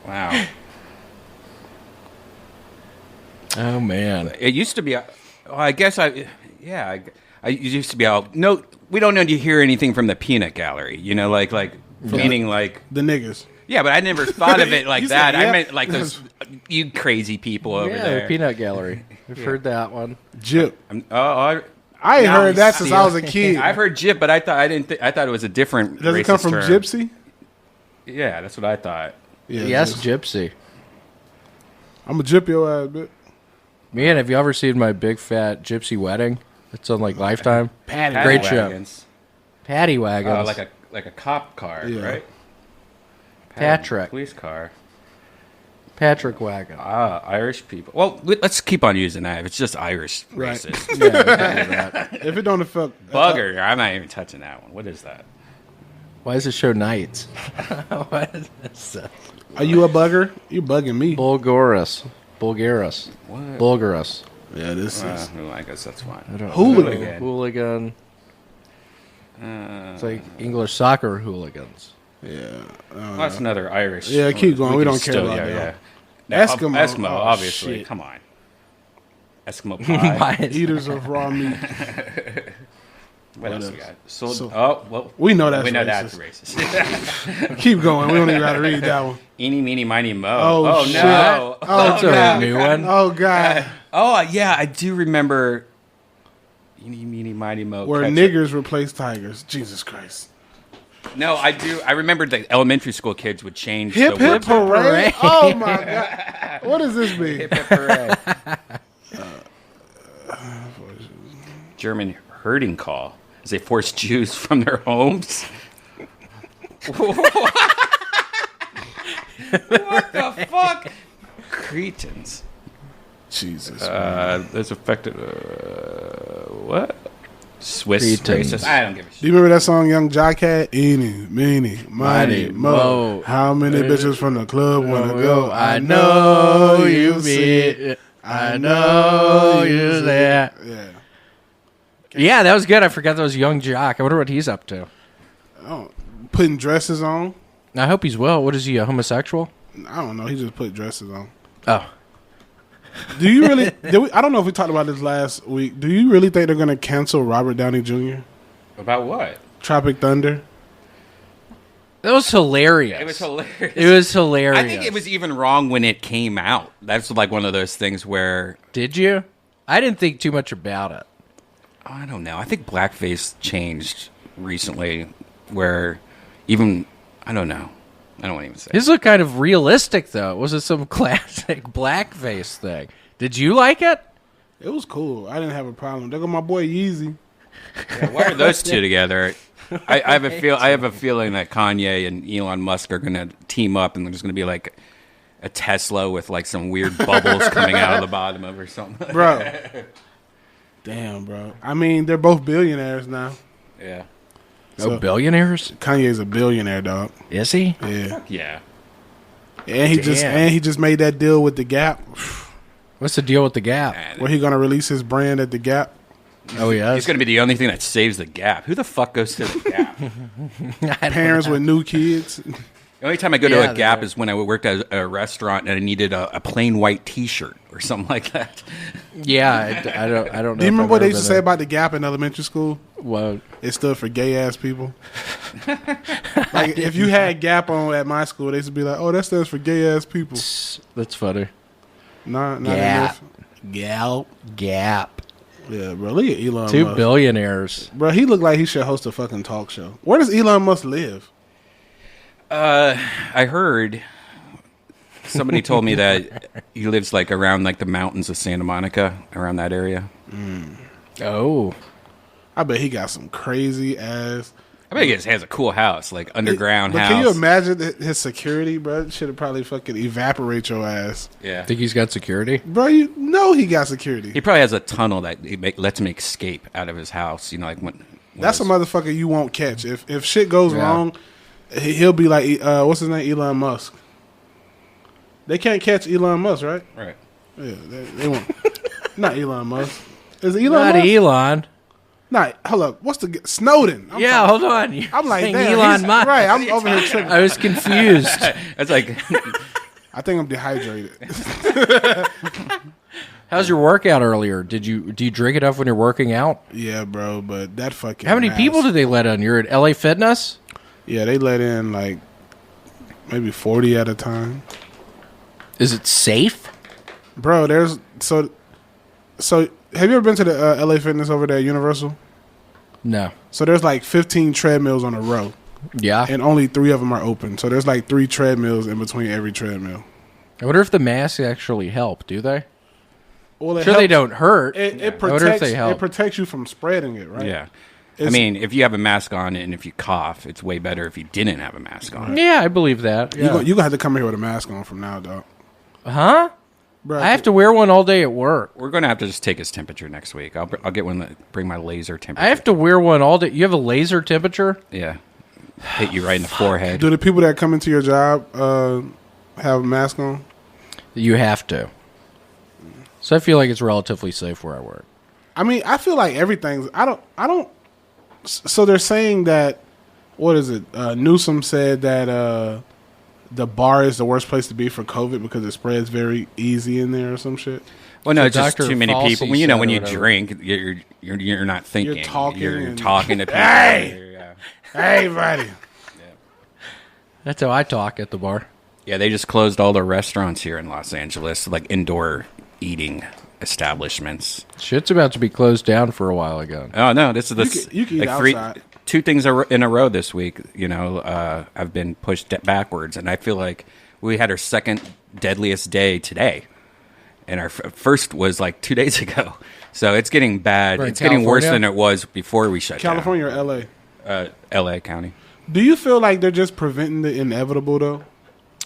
Wow. Oh man. It used to be. Well, I guess I used to be out. No, we don't know to hear anything from the peanut gallery. You know, like meaning like. The niggas. Yeah, but I never thought of it like You that. said, yeah. I meant like those you crazy people over Yeah, there. the peanut gallery. I've heard that one. Jip. I I ain't No, heard that see, since I was a kid. I've heard gyp, but I thought I thought it was a different. Does it come from term. gypsy? Yeah, that's what I thought. Yeah, Yes, gypsy. gypsy. I'm a gyp your ass, bitch. Man, have you ever seen my big fat gypsy wedding? It's on like Lifetime. Patty. Great show. Wagons. Paddy wagons. Like a cop car, Yeah. right? Patrick. Police car. Patrick wagon. Irish people. Well, let's keep on using that. If it's just Irish Right. racist. Yeah, we can do that. If it don't affect Bugger. I'm not even touching that one. What is that? Why does it show knights? What is this? are you a bugger? You bugging me? Bulgaris. What? Bulgaris. Yeah, this is. Well, I guess that's fine. I don't know. Hooligan. Hooligan. It's like English soccer hooligans. Yeah. Well, that's another Irish. Yeah, keep going. We can don't care still- about yeah, that. yeah. Eskimo. Eskimo, Oh, obviously. shit. Come on. Eskimo pie. Why is Eaters of raw meat. What else we got? So- Oh, well. We know that's we know racist. that's racist. Keep going. We don't even got to read that one. Eeny, meeny, miny, mo. Oh, Oh, shit. no. Oh, That's a God. new one. Oh, God. Oh, yeah, I do remember. Eeny, meeny, miny, mo. Where catch niggers replace tigers. Jesus Christ. it. No, I do. I remember the elementary school kids would change Hip the hip word. parade. Oh, my God. What does this mean? Hip hip hooray. German herding call as they forced Jews from their homes. What the fuck? Cretans. Jesus. That's affected. What? Swiss Cretans. racist. I don't give a Do shit. you remember that song Young Jock had? Eeny, meeny, miny, Mighty mo. mo. How many bitches from the club want to go? I know you be. I know you there. Yeah. Yeah, that was good. I forgot that was Young Jock. I wonder what he's up to. Oh, putting dresses on? I hope he's well. What is he, a homosexual? I don't know. He just put dresses on. Oh. Do you really? I don't know if we talked about this last week. Do you really think they're going to cancel Robert Downey Jr.? About what? Tropic Thunder? That was hilarious. It was hilarious. It was hilarious. I think it was even wrong when it came out. That's like one of those things where Did you? I didn't think too much about it. I don't know. I think blackface changed recently, where even I don't know. I don't want to even say. His looked kind of realistic, though. Was it some classic blackface thing? Did you like it? It was cool. I didn't have a problem. There go my boy Yeezy. Yeah, why are those two together? I have a feeling that Kanye and Elon Musk are going to team up, and there's going to be like a Tesla with like some weird bubbles coming out of the bottom of it or something. Bro. Damn, bro. I mean, they're both billionaires now. Yeah. No billionaires? Kanye's a billionaire, dog. Is he? Yeah. Yeah. And he just made that deal with the Gap, What's the deal with the Gap? where he gonna release his brand at the Gap. Oh, yeah. He's going to be the only thing that saves the Gap. Who the fuck goes to the Gap? Parents with new kids. The only time I go to Yeah, a Gap they- is when I worked at a restaurant and I needed a plain white T-shirt or something like that. Yeah, I don't know. Do you remember what they used to say about the Gap in elementary school? What? It stood for gay ass people. Like if you had Gap on at my school, they used to be like, "Oh, that stands for gay ass people." That's funny. Not Gap. enough. Gap. Yeah, bro. Look at Elon Two Musk. billionaires. Bro, he looked like he should host a fucking talk show. Where does Elon Musk live? I heard somebody told me that he lives like around like the mountains of Santa Monica, around that area. Oh. I bet he got some crazy ass. I bet he has a cool house, like underground But house. can you imagine his security, bro? Should have probably fucking evaporate your ass. Yeah. Think he's got security? Bro, you know he got security. He probably has a tunnel that lets him escape out of his house. You know, like when That's a motherfucker you won't catch. If shit goes wrong, he'll be like, what's his name? Elon Musk. They can't catch Elon Musk, right? Right. Yeah, they won't. Not Elon Musk. Is it Not Elon Musk? Elon. Nah, hold up. What's Snowden? Hold on. You're I'm like, saying damn, Elon Musk. Right, I'm over here tripping. I was confused. It's like I think I'm dehydrated. How's your workout earlier? Do you drink enough when you're working out? Yeah, bro, but that fucking How many mask- people did they let in? You're at LA Fitness? Yeah, they let in like maybe 40 at a time. Is it safe? Bro, there's so have you ever been to the LA Fitness over there at Universal? No. So there's like 15 treadmills on a row, Yeah. and only 3 of them are open. So there's like 3 treadmills in between every treadmill. I wonder if the masks actually help. Do they? Well, it Sure, they helps- don't hurt. It I wonder if protects. they help. It protects you from spreading it, right? yeah. I It's- mean, if you have a mask on and if you cough, it's way better if you didn't have a mask on. Yeah, I believe that. You gonna have to come here with a mask on from now, dog. Huh? Bro, I have to wear one all day at work. We're going to have to just take his temperature next week. I'll get one that bring my laser temperature. I have to wear one all day. You have a laser temperature? Yeah. Hit you right in the forehead. Do the people that come into your job have a mask on? You have to. So I feel like it's relatively safe where I work. I mean, I feel like everything's. I don't. So they're saying that. What is it? Newsom said that the bar is the worst place to be for COVID because it spreads very easy in there or some shit. Well, no, So it's just Dr. too many Fauci people. Well, you know, said when or you whatever. drink, you're not thinking. You're talking You're and- talking to people. Hey! Yeah. Hey, buddy. That's how I talk at the bar. Yeah, they just closed all the restaurants here in Los Angeles, like indoor eating establishments. Shit's about to be closed down for a while ago. Oh no, this is the You can eat outside. 2 things in a row this week. You know, I've been pushed backwards, and I feel like we had our second deadliest day today, and our first was like 2 days ago. So it's getting bad. Right, It's getting worse California? than it was before we shut California or LA? down. L.A. County. Do you feel like they're just preventing the inevitable though?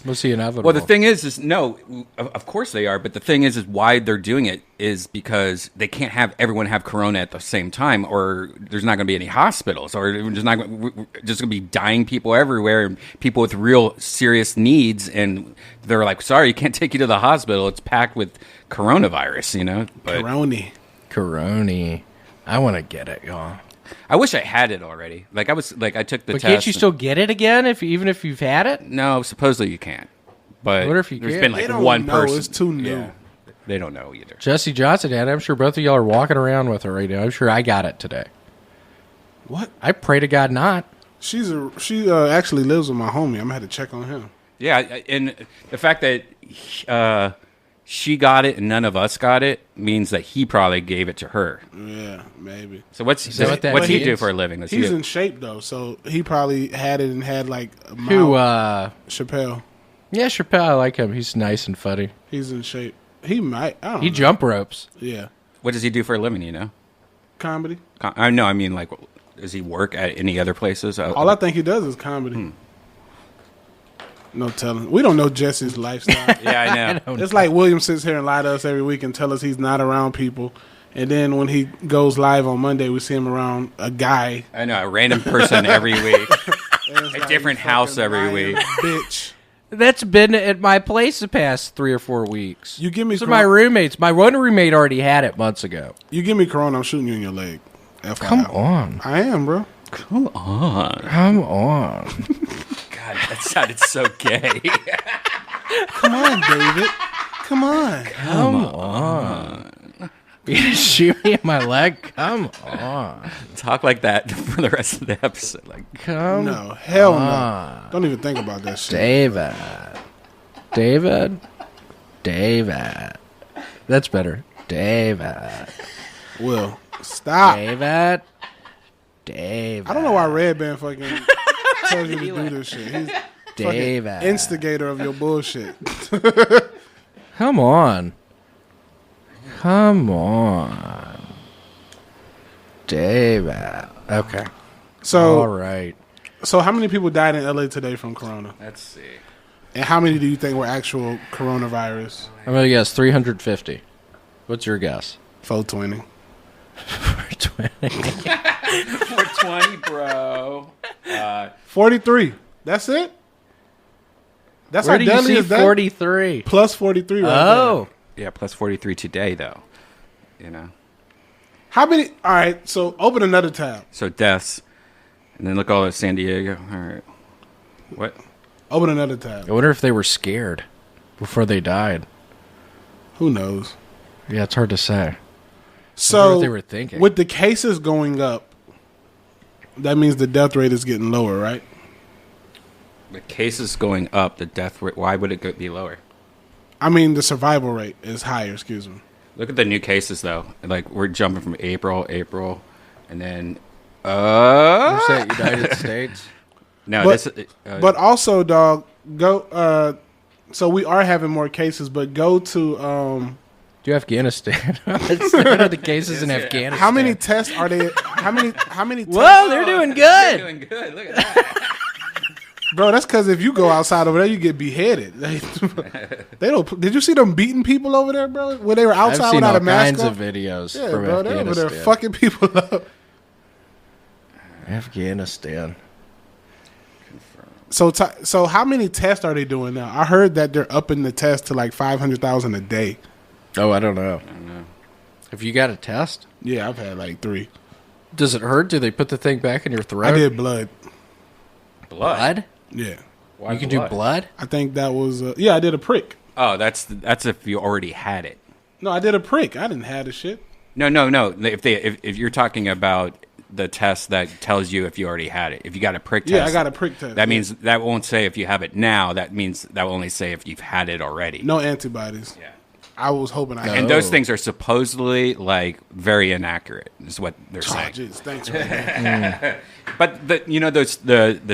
What's the inevitable? Well, the thing is no, of course they are, but the thing is why they're doing it is because they can't have everyone have corona at the same time, or there's not going to be any hospitals, or there's not just going to be dying people everywhere, and people with real serious needs, and they're like, sorry, you can't take you to the hospital. It's packed with coronavirus, you know. But Corona. I want to get it, y'all. I wish I had it already. Like I took the But test. can't you still get it again even if you've had it? No, supposedly you can't. But What if you there's can? been They like don't one know. person. It's too new. Yeah, they don't know either. Jesse Johnson had it. I'm sure both of y'all are walking around with it right now. I'm sure I got it today. What? I pray to God not. She actually lives with my homie. I'm gonna have to check on him. Yeah, and the fact that she got it and none of us got it means that he probably gave it to her. Yeah, maybe. So what's that what what's he that do means? for a living? Does He's he, in shape though, so he probably had it and had like a Who, mild Chappelle. yeah, Chappelle, I like him. He's nice and funny. He's in shape. He might. I don't He know. jump ropes. Yeah, what does he do for a living? You know? comedy. I know. I mean, like, does he work at any other places? All I think he does is comedy. No telling. We don't know Jesse's lifestyle. yeah, I know. It's like William sits here and lie to us every week and tell us he's not around people. And then when he goes live on Monday, we see him around a guy. I know a random person every week. And it's A different "You house fucking every lying week." Bitch. That's been at my place the past 3 or 4 weeks. You give me Those are my roommates. My one roommate already had it months ago. You give me corona, I'm shooting you in your leg. FYI. Come on. I am, bro. Come on, Come on. God, that sounded so gay. Come on, David. Come on. Come on. You gonna shoot me in my leg? Come on. Talk like that for the rest of the episode. Like, Come No, hell on. no. Don't even think about that shit. David. David. David. That's better. David. Will, stop. David. David. I don't know why Redban fucking tells you to do this shit. He's David. fucking instigator of your bullshit. Come on. Come on. David. Okay. So, All right. so how many people died in LA today from corona? Let's see. And how many do you think were actual coronavirus? I'm going to guess 350. What's your guess? 420. 420, bro. 43. That's it? That's Where our do you see deadliest day? 43? Plus 43 right Oh. Yeah, plus 43 today, though. You know. How many? All right, so open another tab. So deaths. And then look all at San Diego. All right. What? Open another tab. I wonder if they were scared before they died. Who knows? Yeah, it's hard to say. So what they were thinking. with the cases going up, that means the death rate is getting lower, right? The cases going up, the death rate, why would it be lower? I mean, the survival rate is higher, excuse me. Look at the new cases, though. Like, we're jumping from April, and then... You say United States? No, But, but also, dog, go... so we are having more cases, but go to... Do Afghanistan? What are the cases in Afghanistan? how many tests are they... How many tests... Whoa, they're doing They're good. doing good. Look at that. Bro, that's because if you go outside over there, you get beheaded. They don't... Did you see them beating people over there, bro? When they were I've outside seen without all a mask kinds on? of videos Yeah, from bro, they're over Afghanistan. there fucking people up. Afghanistan. So how many tests are they doing now? I heard that they're upping the test to like 500,000 a day. Oh, I don't know. Have you got a test? Yeah, I've had like 3. Does it hurt? Do they put the thing back in your throat? I did blood. Blood? Yeah, Why You can do blood? I think that was yeah. I did a prick. Oh, that's if you already had it. No, I did a prick. I didn't have the shit. No. If you're talking about the test that tells you if you already had it, if you got a prick test, Yeah, I got a prick test. That means that won't say if you have it now. That means that will only say if you've had it already. No antibodies. Yeah. I was hoping I had. And those things are supposedly like very inaccurate, is what they're Oh, saying. jeez, thanks, man. But the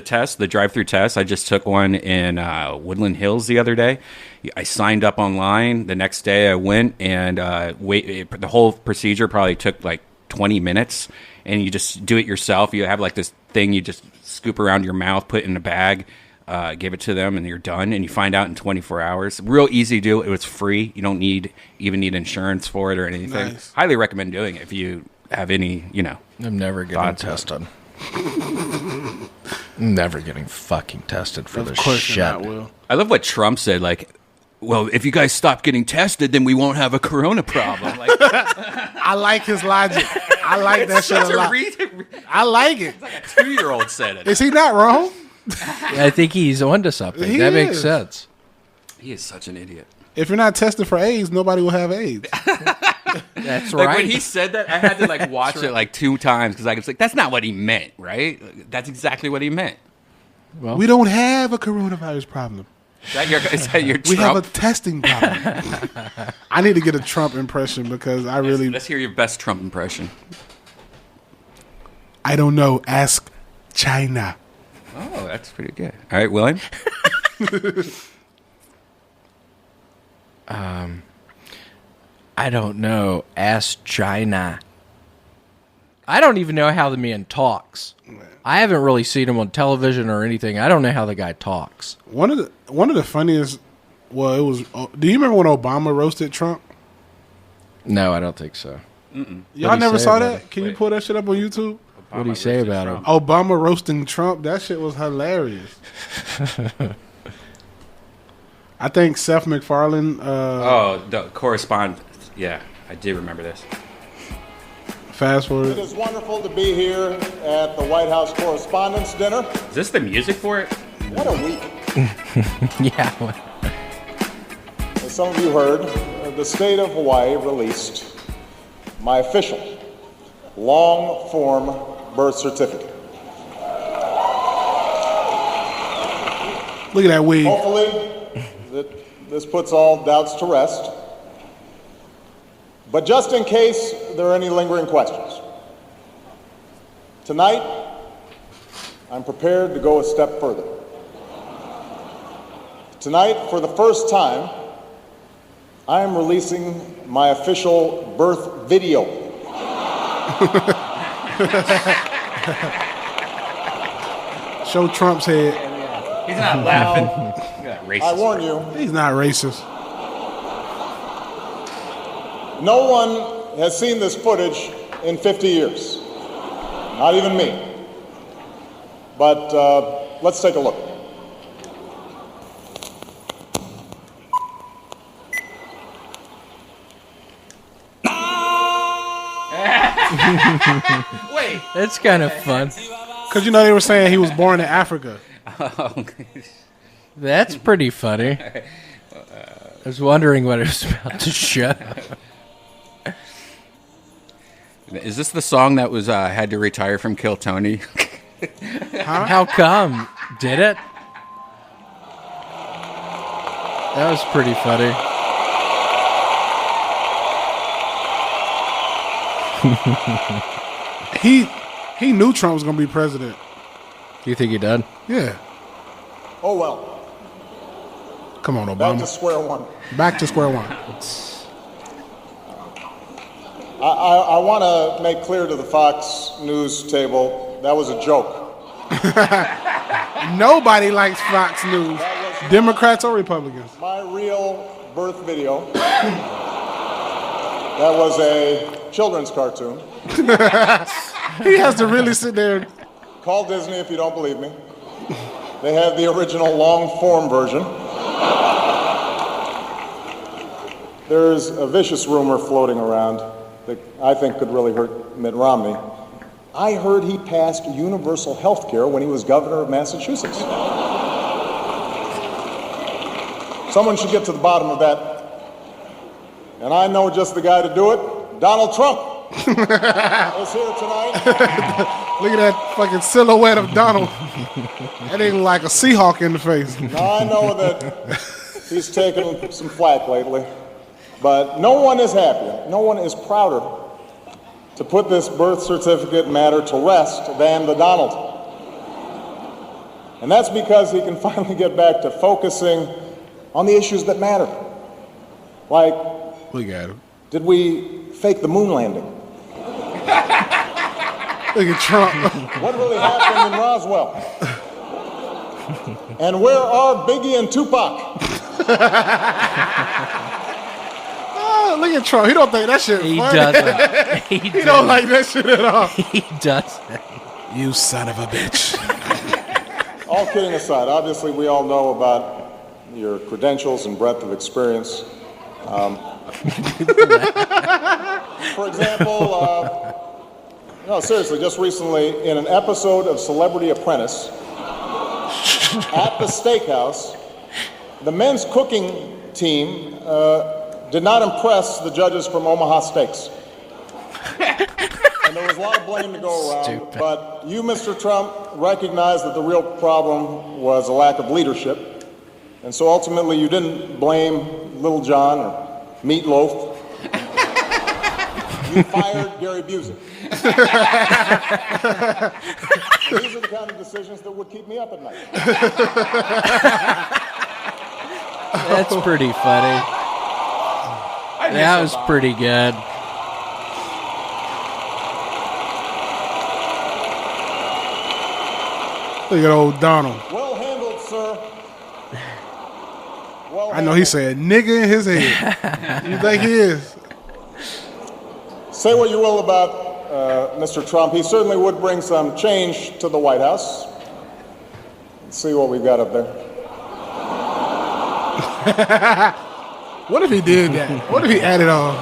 test, the drive-through test. I just took one in Woodland Hills the other day. I signed up online. The next day I went and the whole procedure probably took like 20 minutes. And you just do it yourself. You have like this thing you just scoop around your mouth, put it in a bag, give it to them, and you're done. And you find out in 24 hours. Real easy to do. It was free. You don't even need insurance for it or anything. Nice. Highly recommend doing it if you have any, I'm never getting Thoughts tested. I'm never getting fucking tested for Of this course shit. you're not, Will. I love what Trump said, like, well, if you guys stop getting tested, then we won't have a corona problem. Like, I like his logic. I like that shit a lot. I like it. Like a 2-year-old said it. Is he not wrong? I think he's onto something. He that makes is. sense. He is such an idiot. If you're not tested for AIDS, nobody will have AIDS. That's Like right. when he said that, I had to like watch it like 2 times because I was like, "That's not what he meant, right? That's exactly what he meant." We don't have a coronavirus problem. Is that your We have a Trump? testing problem. I need to get a Trump impression because I really, Let's hear your best Trump impression. I don't know. Ask China. Oh, that's pretty good. All right, William. I don't know. Ask China. I don't even know how the man talks. I haven't really seen him on television or anything. I don't know how the guy talks. One of the funniest. Well, it was. Do you remember when Obama roasted Trump? No, I don't think so. Y'all What'd he never say saw about that? it? Can you pull that shit up on YouTube? What did he say about him? Obama roasting Trump. That shit was hilarious. I think Seth MacFarlane. The correspondent. Yeah, I did remember this. Fast It forward. is wonderful to be here at the White House Correspondents' Dinner. Is this the music for it? What a week. Yeah. well, As some of you heard, the state of Hawaii released my official long-form birth certificate. Look at that wig. Hopefully, this puts all doubts to rest. But just in case there are any lingering questions, tonight, I'm prepared to go a step further. Tonight, for the first time, I am releasing my official birth video. Show Trump's head. He's not laughing. Racist. I warn you, He's not racist. no one has seen this footage in 50 years. Not even me. But let's take a look. Wait. It's kind of fun. Because, they were saying he was born in Africa. That's pretty funny. I was wondering what it was about to show. Is this the song that was had to retire from Kill Tony? How come? Did it? That was pretty funny. He knew Trump was going to be president. You think he did? Yeah. Oh, well. Come on, Back to Obama. square one. Back to square one. I want to make clear to the Fox News table that was a joke. Nobody likes Fox News, Democrats or Republicans. My real birth video. That was a children's cartoon. He has to really sit there. Call Disney if you don't believe me. They have the original long-form version. There's a vicious rumor floating around that I think could really hurt Mitt Romney. I heard he passed universal health care when he was governor of Massachusetts. Someone should get to the bottom of that. And I know just the guy to do it, Donald Trump. Is here tonight. Look at that fucking silhouette of Donald. That ain't like a Seahawk in the face. Now, I know that he's taken some flack lately, but no one is happier, no one is prouder to put this birth certificate matter to rest than the Donald. And that's because he can finally get back to focusing on the issues that matter. Like, Look at him. did we fake the moon landing? Look at Trump. What really happened in Roswell? And where are Biggie and Tupac? Oh, look at Trump. He don't think that shit He funny. doesn't. He don't like that shit at all. He doesn't. You son of a bitch. All kidding aside, obviously we all know about your credentials and breadth of experience. For example, no, seriously, just recently in an episode of Celebrity Apprentice at the steakhouse, the men's cooking team did not impress the judges from Omaha Steaks. And there was a lot of blame to go around, Stupid. but you, Mr. Trump, recognized that the real problem was a lack of leadership. And so ultimately you didn't blame Little John or Meatloaf. You fired Gary Busey. And these are the kind of decisions that would keep me up at night. That's pretty funny. That was pretty good. Look at old Donald. Well handled, sir. Well I know he said nigga in his head. You think he is? Say what you will about Mr. Trump. He certainly would bring some change to the White House. Let's see what we've got up there. What if he did that? What if he added on?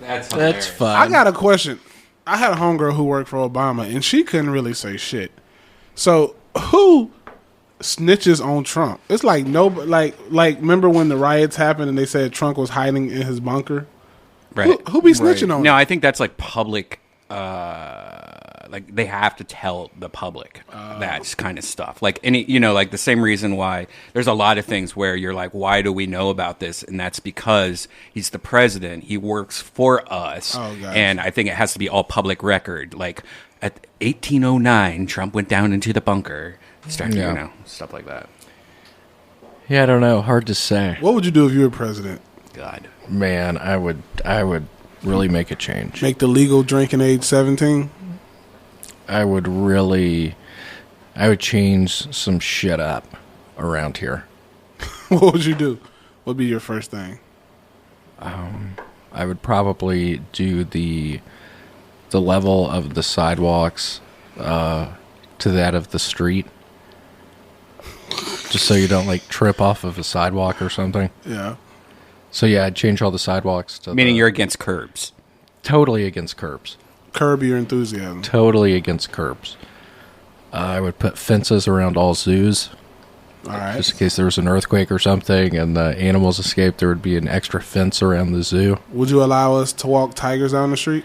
That's fun. I got a question. I had a homegirl who worked for Obama, and she couldn't really say shit. So who snitches on Trump? It's like no, like remember when the riots happened and they said Trump was hiding in his bunker? Right. Who be snitching on? No, him? I think that's like public. Like they have to tell the public that kind of stuff. Like any, like the same reason why there's a lot of things where you're like, why do we know about this? And that's because he's the president. He works for us, and I think it has to be all public record. Like at 1809, Trump went down into the bunker, started, stuff like that. Yeah, I don't know. Hard to say. What would you do if you were president? God. Man, I would really make a change. Make the legal drinking age 17. I would change some shit up around here. What would you do? What'd be your first thing? I would probably do the level of the sidewalks to that of the street. Just so you don't like trip off of a sidewalk or something. Yeah. So yeah, I'd change all the sidewalks to Meaning you're against curbs. totally against curbs. Curb your enthusiasm. Totally against curbs. I would put fences around all zoos. All right. Just in case there was an earthquake or something and the animals escaped, there would be an extra fence around the zoo. Would you allow us to walk tigers down the street?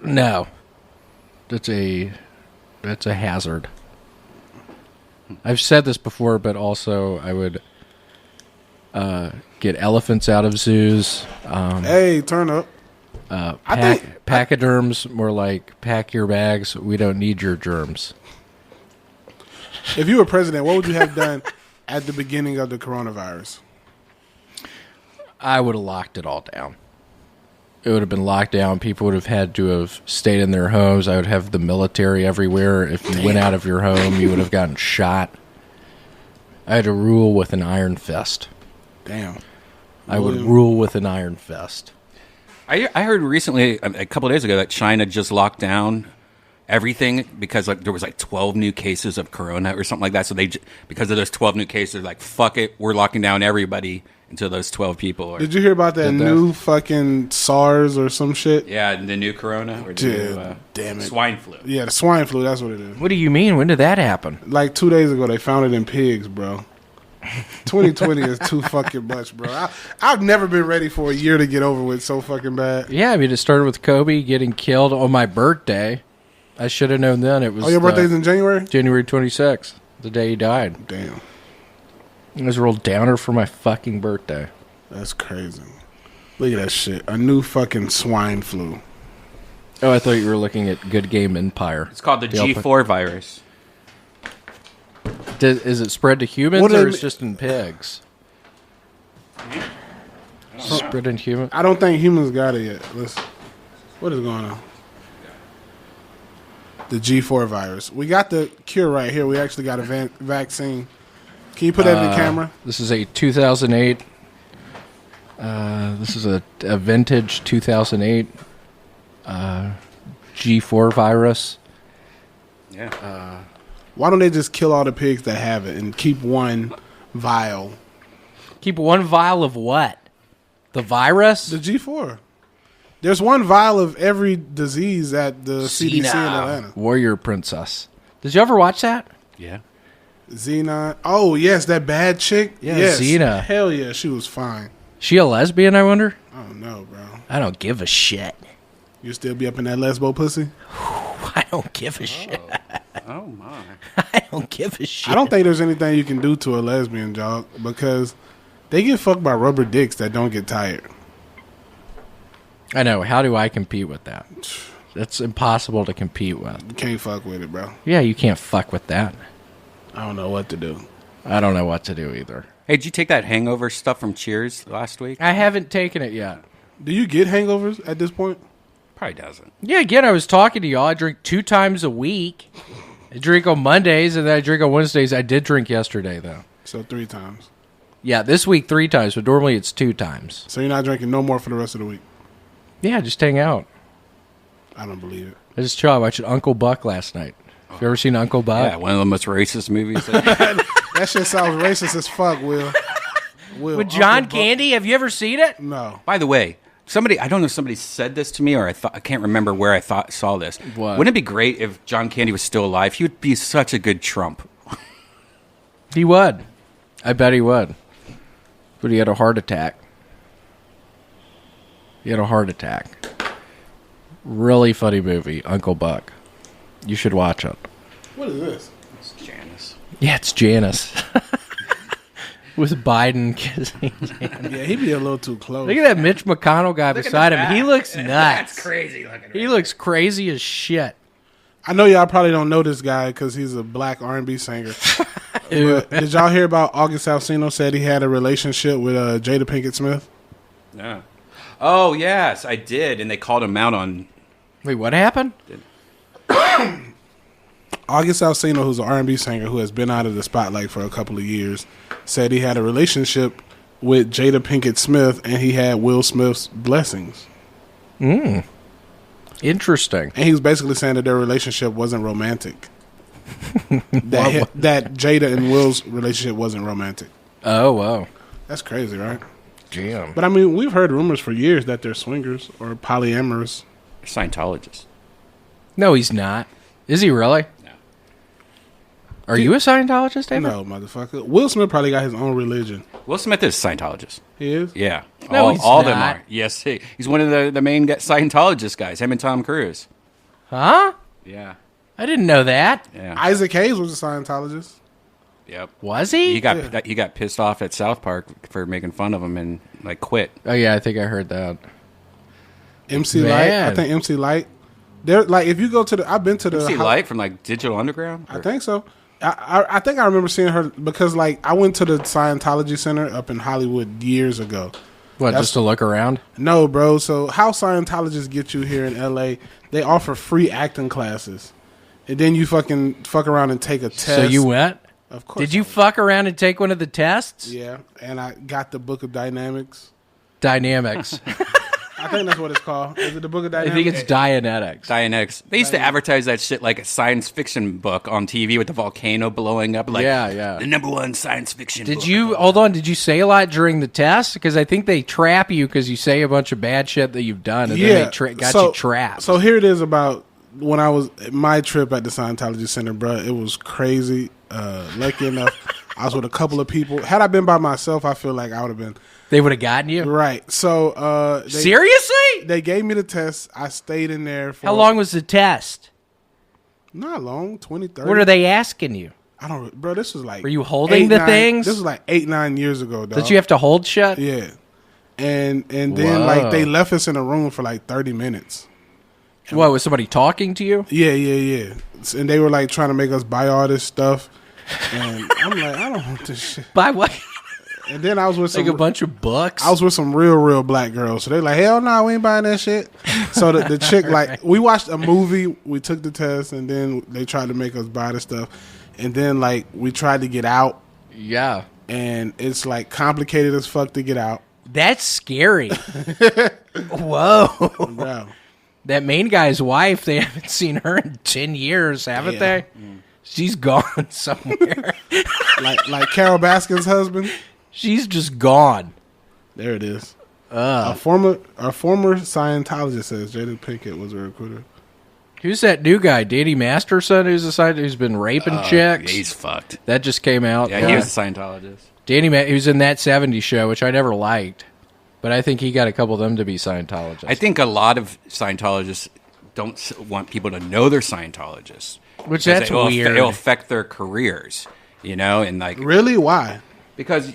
No. That's a hazard. I've said this before, but also I would get elephants out of zoos. Hey, turn up. Pachyderms, more like pack your bags. We don't need your germs. If you were president, what would you have done at the beginning of the coronavirus? I would have locked it all down. It would have been locked down. People would have had to have stayed in their homes. I would have the military everywhere. If you went out of your home, you would have gotten shot. I had to rule with an iron fist. Damn. I would rule with an iron fist. I heard recently, a couple of days ago, that China just locked down everything because there was 12 new cases of corona or something like that. So because of those 12 new cases, like, fuck it, we're locking down everybody until those 12 people are. Did you hear about that new fucking SARS or some shit? Yeah, the new corona. Or the new, damn it. Swine flu. Yeah, the swine flu, that's what it is. What do you mean? When did that happen? Like 2 days ago, they found it in pigs, bro. 2020 is too fucking much, bro. I've never been ready for a year to get over with so fucking bad. Yeah, I mean, it started with Kobe getting killed on my birthday. I should have known then. It was. Oh, your birthday's in January? January 26th, the day he died. Damn. It was a real downer for my fucking birthday. That's crazy. Look at that shit. A new fucking swine flu. Oh, I thought you were looking at Good Game Empire. It's called the G4 virus. Is it spread to humans or is it just in pigs? Spread in humans? I don't think humans got it yet. What is going on? The G4 virus. We got the cure right here. We actually got a vaccine. Can you put that in the camera? This is a 2008. This is a vintage 2008 G4 virus. Yeah. Why don't they just kill all the pigs that have it and keep one vial? Keep one vial of what? The virus? The G4. There's one vial of every disease at the CDC in Atlanta. Warrior Princess. Did you ever watch that? Yeah. Xenon. Oh, yes, that bad chick. Yeah, yes. Xena. Hell yeah, she was fine. She a lesbian, I wonder? I don't know, bro. I don't give a shit. You still be up in that lesbo pussy? I don't give a shit. Oh, my. I don't give a shit. I don't think there's anything you can do to a lesbian, dog, because they get fucked by rubber dicks that don't get tired. I know. How do I compete with that? That's impossible to compete with. You can't fuck with it, bro. Yeah, you can't fuck with that. I don't know what to do. I don't know what to do either. Hey, did you take that hangover stuff from Cheers last week? I haven't taken it yet. Do you get hangovers at this point? Probably doesn't. Yeah, again, I was talking to y'all. I drink 2 times a week. I drink on Mondays, and then I drink on Wednesdays. I did drink yesterday, though. So 3 times. Yeah, this week 3 times, but normally it's 2 times. So you're not drinking no more for the rest of the week? Yeah, just hang out. I don't believe it. I just chill. I watched Uncle Buck last night. Have you ever seen Uncle Buck? Yeah, one of the most racist movies. That shit sounds racist as fuck, Will. With John Candy? Have you ever seen it? No. By the way, I don't know if somebody said this to me or I can't remember where I saw this. What? Wouldn't it be great if John Candy was still alive? He would be such a good Trump. He would. I bet he would. But he had a heart attack. Really funny movie, Uncle Buck. You should watch it. What is this? It's Janice. Yeah, it's Janice. With Biden kissing Janice. Yeah, he'd be a little too close. Look at that Mitch McConnell guy beside him. He looks nuts. That's crazy looking. He looks crazy as shit. I know y'all probably don't know this guy because he's a black R&B singer. But did y'all hear about August Alsina said he had a relationship with Jada Pinkett Smith? No. Oh, yes, I did. And they called him out on... Wait, what happened? August Alsina, who's an R&B singer who has been out of the spotlight for a couple of years, said he had a relationship with Jada Pinkett Smith and he had Will Smith's blessings. Interesting. And he was basically saying that their relationship wasn't romantic. that Jada and Will's relationship wasn't romantic. Oh, wow. That's crazy, right? Damn. But I mean, we've heard rumors for years that they're swingers or polyamorous. Scientologist. No, he's not. Is he really? No. Are you a Scientologist, David? No, motherfucker. Will Smith probably got his own religion. Will Smith is a Scientologist. He is? Yeah. No, he's all of them not. are. Yes, he's one of the main Scientologist guys, him and Tom Cruise. Huh? Yeah. I didn't know that. Yeah. Isaac Hayes was a Scientologist. Yep. Was he? He got pissed off at South Park for making fun of him and like quit. Oh, yeah, I think I heard that. MC Light. I think MC Light. They're like, if you go to I've been to the MC Light from like Digital Underground? I think so. I think I remember seeing her because like I went to the Scientology Center up in Hollywood years ago. What, just to look around? No, bro. So how Scientologists get you here in LA, they offer free acting classes. And then you fucking fuck around and take a test. So you went? Of course. Did you fuck around and take one of the tests? Yeah, and I got the Book of Dynamics. Dynamics. I think that's what it's called. Is it the Book of I Dynamics? think it's Dianetics. Dianetics. They used to advertise that shit like a science fiction book on TV with the volcano blowing up. Like, Yeah. the #1 science fiction book. Did you say a lot during the test? Because I think they trap you because you say a bunch of bad shit that you've done, and then they got you trapped. So here it is about when I was my trip at the Scientology Center, bro. It was crazy. Lucky enough, I was with a couple of people. Had I been by myself, I feel like I would have been They would have gotten you? right. So Seriously? they gave me the test. I stayed in there for How long was the test? Not long, 20, 30. What are they asking you? I don't, bro. This was like. Were you holding the 9 things? This was like 8-9 years ago, dog. Did you have to hold shut? Yeah, and then Whoa. like they left us in a room for like 30 minutes. What, was somebody talking to you? Yeah. And they were like trying to make us buy all this stuff. And I'm like, I don't want this shit. By what? And then I was with Like some a bunch of books? I was with some real black girls. So they're like, hell no, we ain't buying that shit. So the chick, like, we watched a movie, we took the test, and then they tried to make us buy the stuff. And then, like, we tried to get out, Yeah. and it's, like, complicated as fuck to get out. That's scary. Whoa. Bro. That main guy's wife, they haven't seen her in 10 years, haven't Yeah. they? She's gone somewhere. like Carol Baskin's husband. She's just gone. There it is. A former Scientologist says Jada Pinkett was a recruiter. Who's that new guy? Danny Masterson, who's been raping chicks? He's fucked. That just came out. Yeah, he was a Scientologist. He was in That 70s Show, which I never liked. But I think he got a couple of them to be Scientologists. I think a lot of Scientologists don't want people to know they're Scientologists. Which Because that's it'll weird. It'll affect their careers, and like Really? Why? because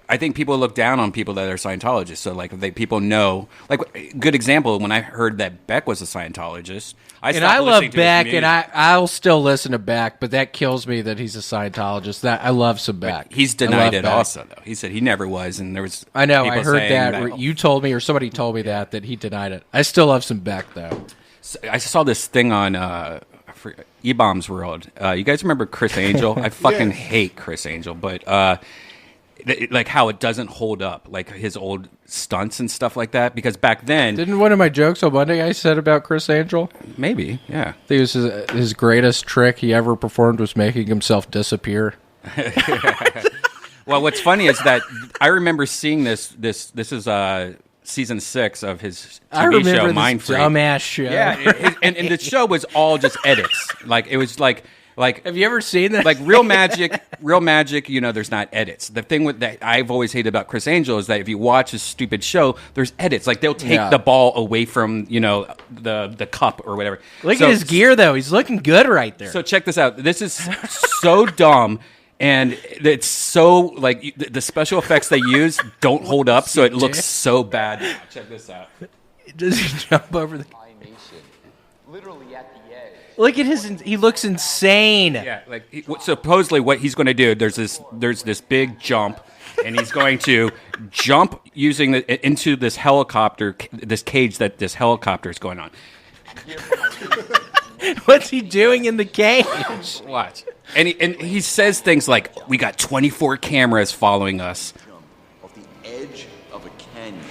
I think people look down on people that are Scientologists. So like if people know, like a good example, when I heard that Beck was a Scientologist, I love listening to his Beck, music. and I'll still listen to Beck, but that kills me that he's a Scientologist. I love some Beck. He's I love denied it Beck. also, though. He said he never was, and there was. I know. I people heard saying that. You told me, or somebody told me that he denied it. I still love some Beck, though. I saw this thing on E-Bombs World. You guys remember Chris Angel? I fucking hate Chris Angel, but like how it doesn't hold up, like his old stunts and stuff like that. Because back then, Didn't one of my jokes on Monday I said about Chris Angel? maybe, yeah. I think it was his greatest trick he ever performed was making himself disappear. Well, what's funny is that I remember seeing this. This is season 6 of his I TV remember show, Mind this Freak. dumbass show. Yeah, and the show was all just edits. Like it was like Have you ever seen that? like real magic. There's not edits. The thing that I've always hated about Chris Angel is that if you watch his stupid show, there's edits. Like they'll take the ball away from the cup or whatever. Look at his gear, though. He's looking good right there. So check this out. This is so dumb. And it's so, like, the special effects they use don't hold up, so it looks so bad. Check this out. Does he jump over the... Nation, literally at the edge. Look at his. He looks insane. Yeah, like supposedly what he's going to do. There's this big jump, and he's going to jump using into this helicopter, this cage that this helicopter is going on. What's he doing in the cage? Watch, and he says things like, "We got 24 cameras following us." Off the edge of a canyon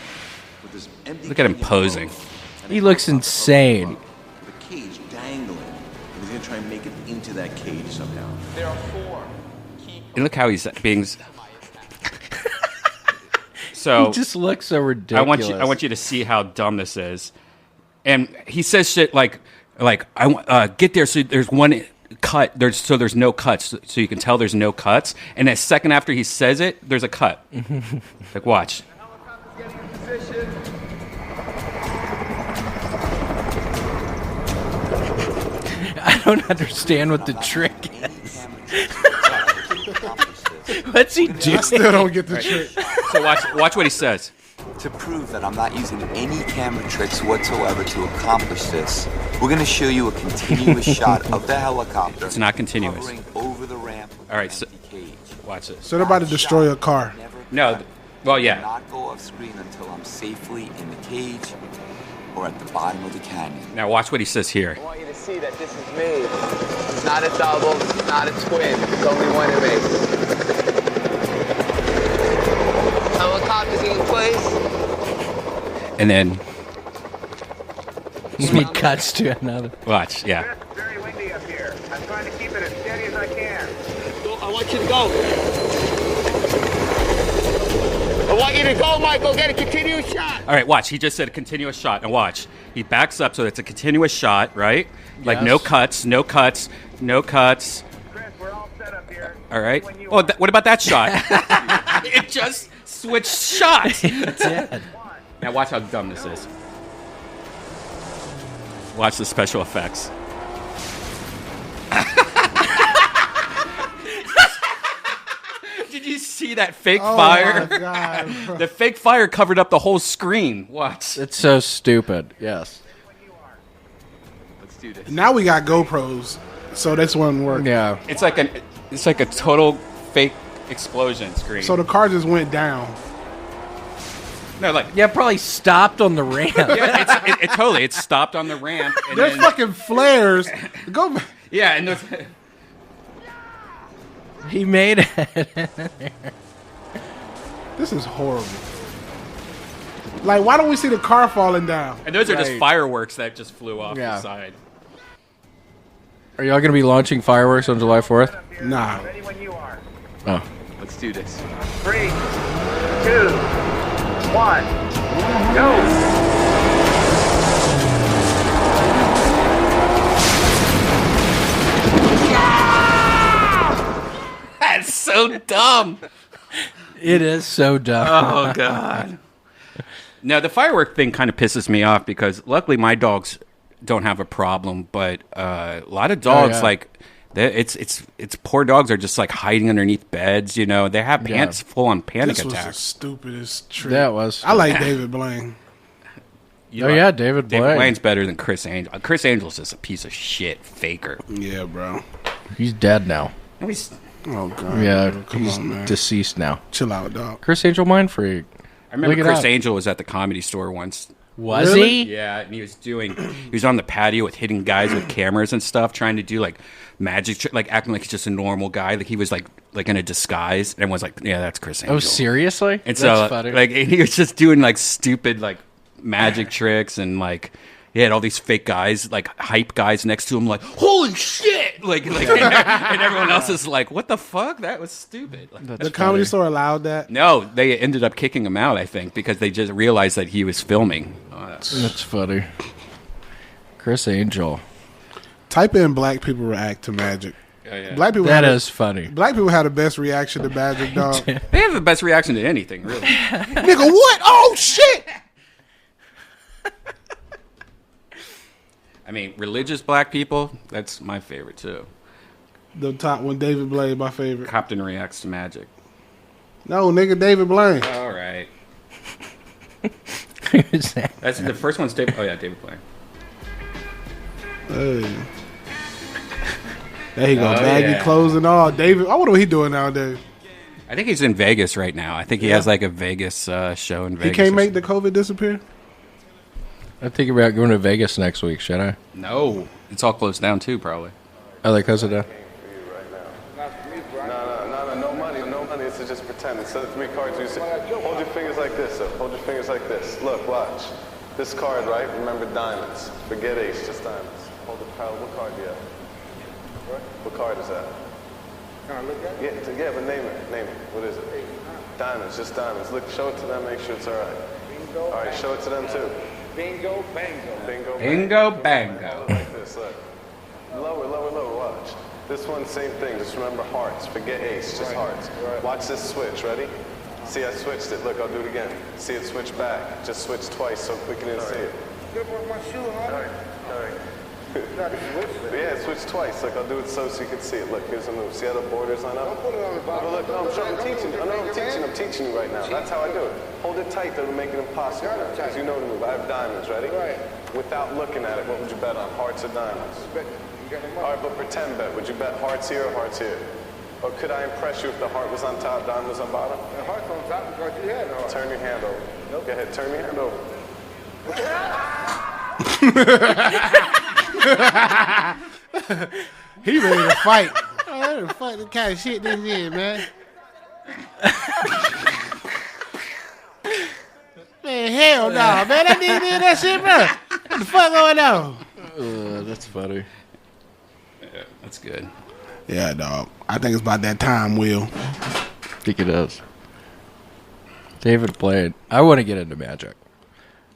with this empty Look at him canyon posing. above, and He a looks helicopter insane. above, with a cage dangling. And he's gonna try and make it into that cage somehow. There are 4 key. And look how he's being. So He just looks so ridiculous. I want you to see how dumb this is. And he says shit like I want get there so there's one cut there's no cuts so you can tell there's no cuts. And a second after he says it, there's a cut. Like watch. I don't understand what the trick is. What's he doing? I still don't get the trick. So watch what he says. To prove that I'm not using any camera tricks whatsoever to accomplish this, we're going to show you a continuous shot of the helicopter. It's not continuous. Hovering over the ramp. All right, so empty cage. watch this. So they're about to destroy a car. Never No, well yeah. not go off screen until I'm safely in the cage or at the bottom of the canyon. Now watch what he says here. I want you to see that this is me. It's not a double, it's not a twin. It's only one of me. Helicopter's in place. And then He cuts to another. watch, yeah. It's very windy up here. I'm trying to keep it as steady as I can. I want you to go. I want you to go, Michael. Get a continuous shot. All right, watch. He just said a continuous shot. Now watch. He backs up so it's a continuous shot, right? Like no cuts, no cuts, no cuts. Chris, we're all set up here. All right. When you Oh, what about that shot? It just switched shots. Dead. Now watch how dumb this is. Watch the special effects. Did you see that fake fire? Oh my God. The fake fire covered up the whole screen. Watch. It's so stupid. Yes. Let's do this. Now we got GoPros, so this one work. Yeah. It's like a total fake explosion screen. So the car just went down. no, like Yeah, probably stopped on the ramp. yeah, it totally. It stopped on the ramp. And There's then, fucking flares. Go. yeah, and He made it. This is horrible. Like, why don't we see the car falling down? those are just Right. fireworks that just flew off Yeah. the side. Are y'all going to be launching fireworks on July 4th? Nah. Ready when you are. Oh. Let's do this. 3, 2, 1, go. That's so dumb. It is so dumb. Oh god. No, the firework thing kind of pisses me off because luckily my dogs don't have a problem, but a lot of dogs yeah. like it's poor dogs are just like hiding underneath beds. You know, they have full on panic This was the attacks. stupidest trick. That was. I like David Blaine. You Oh, know, yeah, David Blaine. Blaine's better than Chris Angel. Chris Angel's just a piece of shit faker. Yeah, bro. He's dead now. And he's- Oh god. Yeah, bro. Come he's on, man. deceased now. Chill out, dog. Chris Angel Mind Freak. I remember Look it Chris up. Angel was at the Comedy Store once. Was Really? he? Yeah, and he was on the patio with hitting guys with cameras and stuff, trying to do like magic, like acting like he's just a normal guy, like he was like in a disguise. And everyone's like, yeah, that's Chris Angel. Oh, seriously? And That's so, funny. like, and he was just doing like stupid like magic tricks, and like he had all these fake guys, like hype guys next to him, like holy shit, like and everyone else is like, what the fuck? That was stupid. Like, The Comedy Store allowed that. no, they ended up kicking him out, I think, because they just realized that he was filming. That's funny. Chris Angel. Type in black people react to magic. Black people. That had is funny. Black people had the best reaction to magic, dog. They have the best reaction to anything, really. Nigga, what? Oh shit! I mean, religious black people, that's my favorite too. The top one, David Blaine, my favorite. Compton reacts to magic. No, nigga, David Blaine. All right. Who's that? That's the first one's David. Oh yeah, David Blaine. Hey. There he go, baggy clothes and all. David, I wonder what he doing nowadays. I think he's in Vegas right now. I think he has like a Vegas show in Vegas. He can't make the COVID disappear? I'm thinking about going to Vegas next week, should I? No. It's all closed down too, probably. Oh, they closed it down? No money. It's to just pretend. Instead of 3 cards, you say, hold your fingers like this. Hold your fingers like this. Look, watch. This card, right? Remember diamonds. Forget ace, just diamonds. Hold the pile. What card do you have? What card is that? Can I look at it? Yeah, but name it. What is it? Diamonds, just diamonds. Look, show it to them, make sure it's all right. Bingo. All right, show it to them too. Bingo, bango. Bingo, bango. Like this, look. Lower, watch. This one, same thing. Just remember hearts. Forget ace, just hearts. Watch this switch. Ready? See, I switched it. Look, I'll do it again. See it switch back. Just switch twice so quick you didn't see it. Good for my shoe, huh? All right. Yeah, switch twice. Look, I'll do it so you can see it. Look, here's a move. See how the borders line up? Don't put it on the bottom. Look, no, I'm teaching you. I'm teaching you right now. That's how I do it. Hold it tight, that'll make it impossible. Because you know the move. I have diamonds, ready? Right. Without looking at it, what would you bet on? Hearts or diamonds? All right, but pretend bet. Would you bet hearts here or hearts here? Or could I impress you if the heart was on top, diamond was on bottom? The heart's on top because you had the heart. Turn your hand over. Go ahead, turn your hand over. He ready to fight. Oh, fuck the kind of shit this is, man. Man, hell no, man. I didn't do that shit, bro. What the fuck going on? That's funny. Yeah, that's good. Yeah, dog. I think it's about that time, Will. I think it is. David Blaine. I want to get into magic.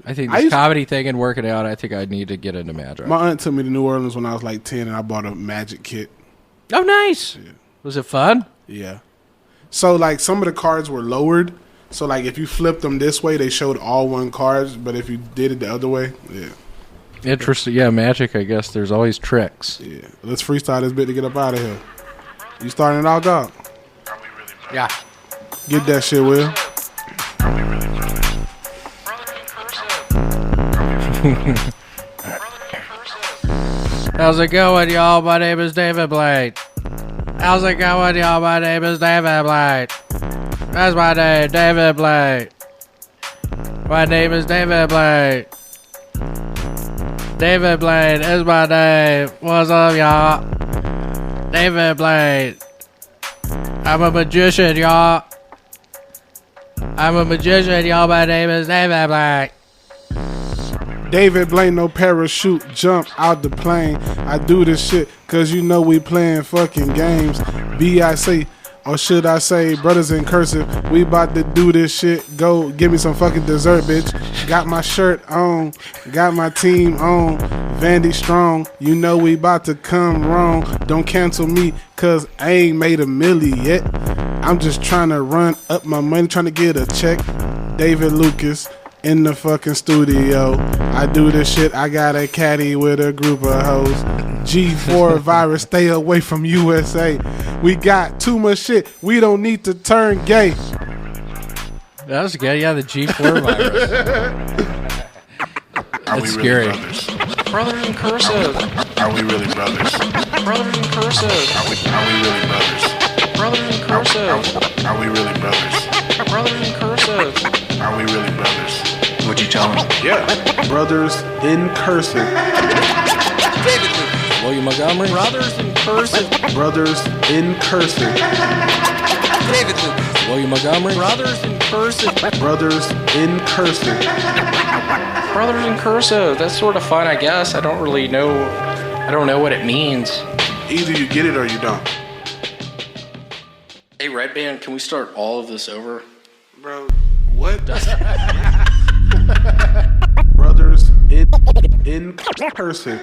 I think this comedy thing and working out, I think I need to get into magic. My aunt took me to New Orleans when I was like 10, and I bought a magic kit. Oh, nice. Yeah. Was it fun? Yeah. So, like, some of the cards were lowered. So, like, if you flipped them this way, they showed all 1 cards. But if you did it the other way, yeah. Interesting. Yeah, magic, I guess. There's always tricks. Yeah. Let's freestyle this bit to get up out of here. You starting it all, dog? Yeah. Get that shit, Will. How's it going, y'all? My name is David Blaine. How's it going, y'all? My name is David Blaine. That's my name, David Blaine. My name is David Blaine. David Blaine is my name. What's up, y'all? David Blaine. I'm a magician, y'all. I'm a magician, y'all. My name is David Blaine. David Blaine, no parachute, jump out the plane. I do this shit cause you know we playing fucking games. B.I.C. or should I say brothers in cursive. We about to do this shit. Go give me some fucking dessert, bitch. Got my shirt on, got my team on. Vandy strong, you know we about to come wrong. Don't cancel me cause I ain't made a milli yet. I'm just trying to run up my money, trying to get a check. David Lucas in the fucking studio. I do this shit. I got a caddy with a group of hoes. G4 virus, stay away from USA. We got too much shit. We don't need to turn gay. That was good. Yeah, the G4 virus. That's scary. Brothers in cursive. Are we really brothers? Brothers in cursive. Are we really brothers? Brothers in cursive. Are we really brothers? Brothers in cursive. Are we really brothers? What'd you tell him? Yeah. Brothers in cursive. David Lucas. William Montgomery. Brothers in cursive. Brothers in cursive. David Lucas. William Montgomery. Brothers in cursive. Brothers in cursive. Brothers in cursive. That's sort of fun, I guess. I don't really know. I don't know what it means. Either you get it or you don't. Hey, Redban, can we start all of this over? Bro, what? Brothers in cursive.